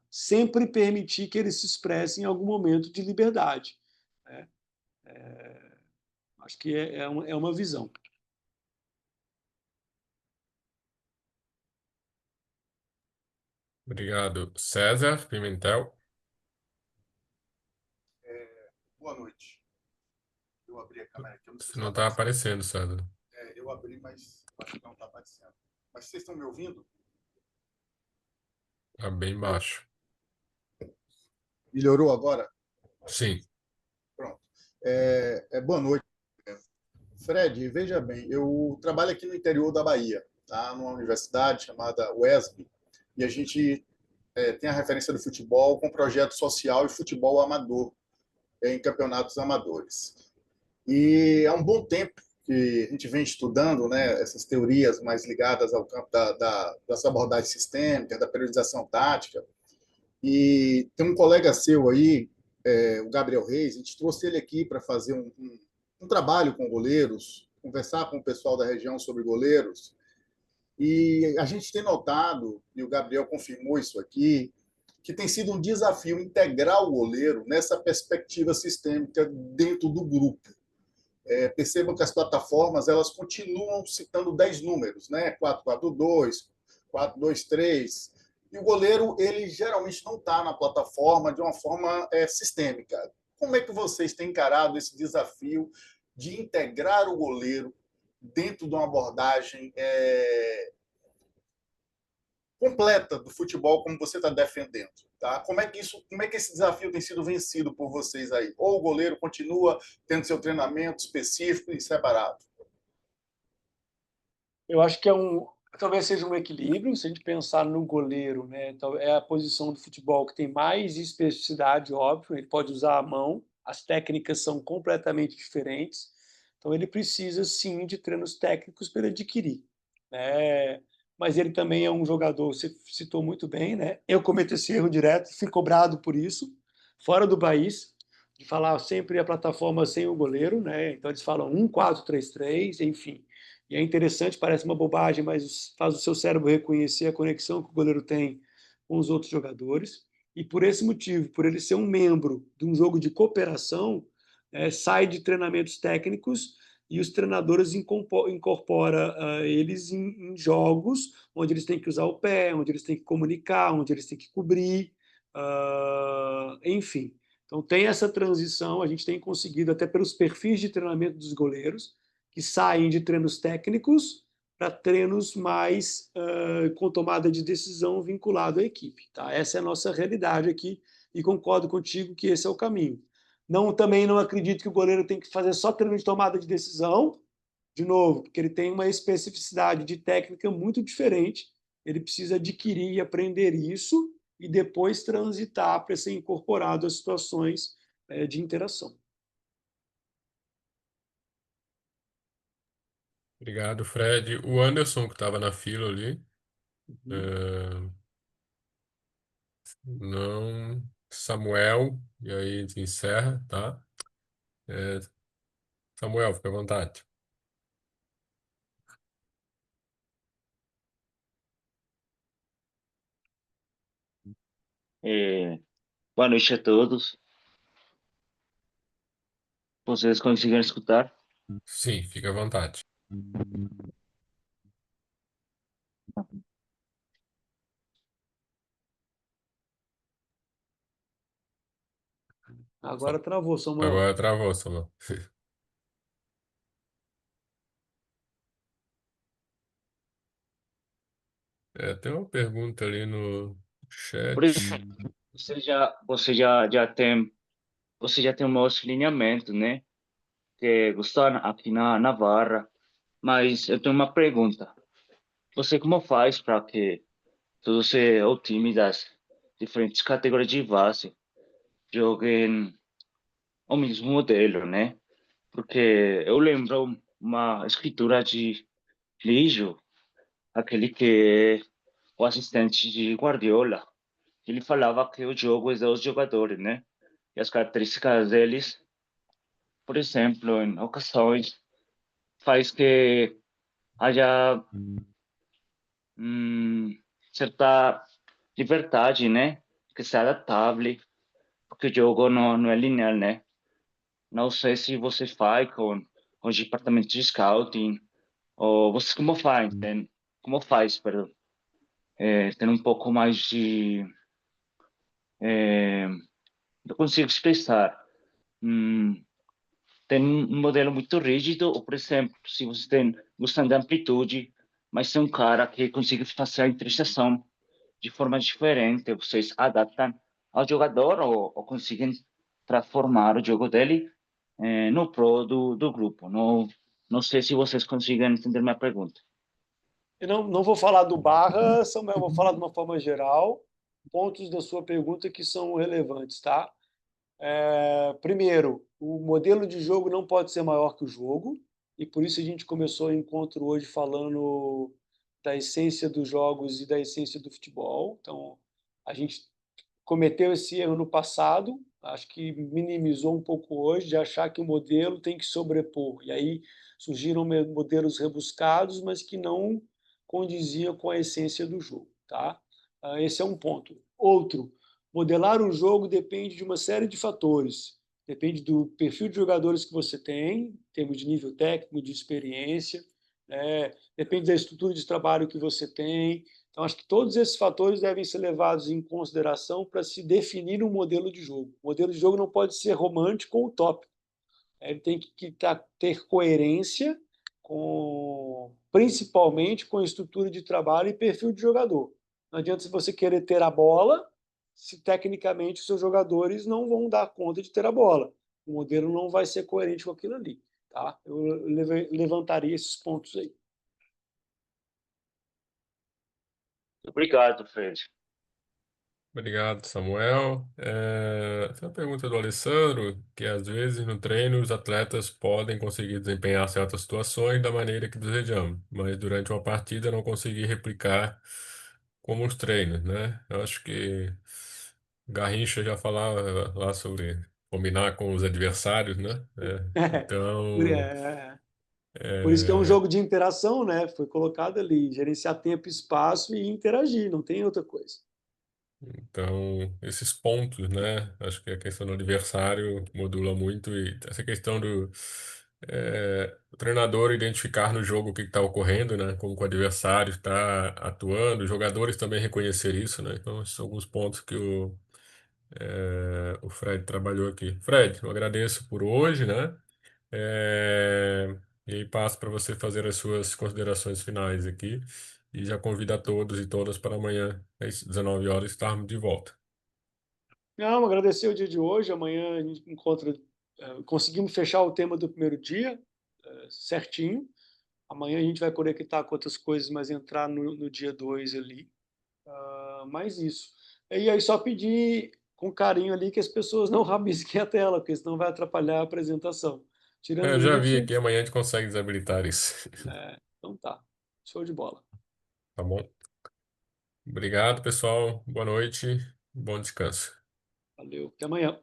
sempre permitir que eles se expressem em algum momento de liberdade. Né? Acho que é uma visão. Obrigado. César Pimentel. Boa noite. Eu abri a câmera aqui, eu não sei Você se não está está aparecendo. aparecendo, César. Eu abri, mas acho que não está aparecendo. Mas vocês estão me ouvindo? Está bem baixo. Melhorou agora? Sim. Pronto. Boa noite. Fred, veja bem, eu trabalho aqui no interior da Bahia, tá? Numa universidade chamada UESB, e a gente tem a referência do futebol com projeto social e futebol amador em campeonatos amadores. E há um bom tempo que a gente vem estudando, né, essas teorias mais ligadas ao campo das abordagens sistêmicas, da periodização tática. E tem um colega seu aí, o Gabriel Reis, a gente trouxe ele aqui para fazer um trabalho com goleiros, conversar com o pessoal da região sobre goleiros. E a gente tem notado, e o Gabriel confirmou isso aqui, que tem sido um desafio integrar o goleiro nessa perspectiva sistêmica dentro do grupo. Percebam que as plataformas elas continuam citando 10 números, né? 4-4-2, 4-2-3. E o goleiro, ele geralmente não está na plataforma de uma forma sistêmica. Como é que vocês têm encarado esse desafio de integrar o goleiro dentro de uma abordagem completa do futebol como você está defendendo, tá? Como é que esse desafio tem sido vencido por vocês aí? Ou o goleiro continua tendo seu treinamento específico e separado? Eu acho que talvez seja um equilíbrio, se a gente pensar no goleiro, né? Então, é a posição do futebol que tem mais especificidade, óbvio, ele pode usar a mão, as técnicas são completamente diferentes, então ele precisa sim de treinos técnicos para ele adquirir, né? Mas ele também é um jogador, você citou muito bem, né? Eu cometo esse erro direto, fui cobrado por isso, fora do país, de falar sempre a plataforma sem o goleiro, né? Então eles falam 1-4-3-3, enfim. E é interessante, parece uma bobagem, mas faz o seu cérebro reconhecer a conexão que o goleiro tem com os outros jogadores. E por esse motivo, por ele ser um membro de um jogo de cooperação, sai de treinamentos técnicos e os treinadores incorporam eles em jogos onde eles têm que usar o pé, onde eles têm que comunicar, onde eles têm que cobrir, enfim. Então tem essa transição, a gente tem conseguido, até pelos perfis de treinamento dos goleiros, que saem de treinos técnicos para treinos mais com tomada de decisão vinculado à equipe. Tá? Essa é a nossa realidade aqui e concordo contigo que esse é o caminho. Também não acredito que o goleiro tem que fazer só treino de tomada de decisão, de novo, porque ele tem uma especificidade de técnica muito diferente, ele precisa adquirir e aprender isso e depois transitar para ser incorporado a situações de interação. Obrigado, Fred. O Anderson, que estava na fila ali. Não. Samuel, e aí a gente encerra, tá? Samuel, fica à vontade. Boa noite a todos. Vocês conseguiram escutar? Sim, fica à vontade. Agora travou, Samuel. Agora travou, Samuel. Tem uma pergunta ali no Por chat. exemplo, você já tem um nosso alinhamento, né? Que está aqui na Navarra. Mas eu tenho uma pergunta. Você como faz para que todo o time das diferentes categorias de base joguem o mesmo modelo, né? Porque eu lembro uma escritura de Lijo, aquele que é o assistente de Guardiola. Ele falava que o jogo é dos jogadores, né? E as características deles, por exemplo, em ocasiões, faz que haja certa liberdade, né? Que seja adaptável, porque o jogo não é linear, né? Não sei se você faz com o departamento de scouting, ou você como faz, perdão, tem um pouco mais de... não consigo expressar. Tem um modelo muito rígido, ou, por exemplo, se você tem bastante amplitude, mas tem um cara que consegue fazer a interseção de forma diferente, vocês adaptam ao jogador ou conseguem transformar o jogo dele no pro do grupo. Não sei se vocês conseguem entender minha pergunta. Eu não vou falar do Barra, Samuel, vou falar de uma forma geral, pontos da sua pergunta que são relevantes, tá? Primeiro, o modelo de jogo não pode ser maior que o jogo, e por isso a gente começou o encontro hoje falando da essência dos jogos e da essência do futebol. Então, a gente cometeu esse erro no passado, acho que minimizou um pouco hoje, de achar que o modelo tem que sobrepor. E aí surgiram modelos rebuscados, mas que não condiziam com a essência do jogo. Tá? Esse é um ponto. Outro, modelar o jogo depende de uma série de fatores. Depende do perfil de jogadores que você tem, em termos de nível técnico, de experiência, depende da estrutura de trabalho que você tem. Então, acho que todos esses fatores devem ser levados em consideração para se definir um modelo de jogo. O modelo de jogo não pode ser romântico ou utópico. Ele tem que ter coerência, principalmente com a estrutura de trabalho e perfil de jogador. Não adianta se você querer ter a bola, se tecnicamente os seus jogadores não vão dar conta de ter a bola. O modelo não vai ser coerente com aquilo ali. Tá? Eu levantaria esses pontos aí. Obrigado, Fred. Obrigado, Samuel. Tem uma pergunta do Alessandro, que às vezes no treino os atletas podem conseguir desempenhar certas situações da maneira que desejamos, mas durante uma partida não conseguir replicar como os treinos, né? Eu acho que Garrincha já falava lá sobre combinar com os adversários, né? Por, Então, é, por isso que é um é, jogo de interação, né? Foi colocado ali, gerenciar tempo e espaço e interagir, não tem outra coisa. então, esses pontos, né? Acho que a questão do adversário modula muito e essa questão do o treinador identificar no jogo o que está ocorrendo, né? Como que o adversário está atuando, os jogadores também reconhecer isso, né? Então, esses são alguns pontos que o Fred trabalhou aqui. Fred, eu agradeço por hoje, né? E aí passo para você fazer as suas considerações finais aqui e já convido a todos e todas para amanhã, às 19 horas, estarmos de volta. Não, agradecer o dia de hoje. Amanhã a gente encontra. Conseguimos fechar o tema do primeiro dia certinho. Amanhã a gente vai conectar com outras coisas, mas entrar no dia 2 ali. Mais isso. E aí só pedir com carinho ali que as pessoas não rabisquem a tela, porque senão vai atrapalhar a apresentação. Tirando Eu já vi isso, aqui, amanhã a gente consegue desabilitar isso. então tá. Show de bola. Tá bom? Obrigado, pessoal. Boa noite. Bom descanso. Valeu. Até amanhã.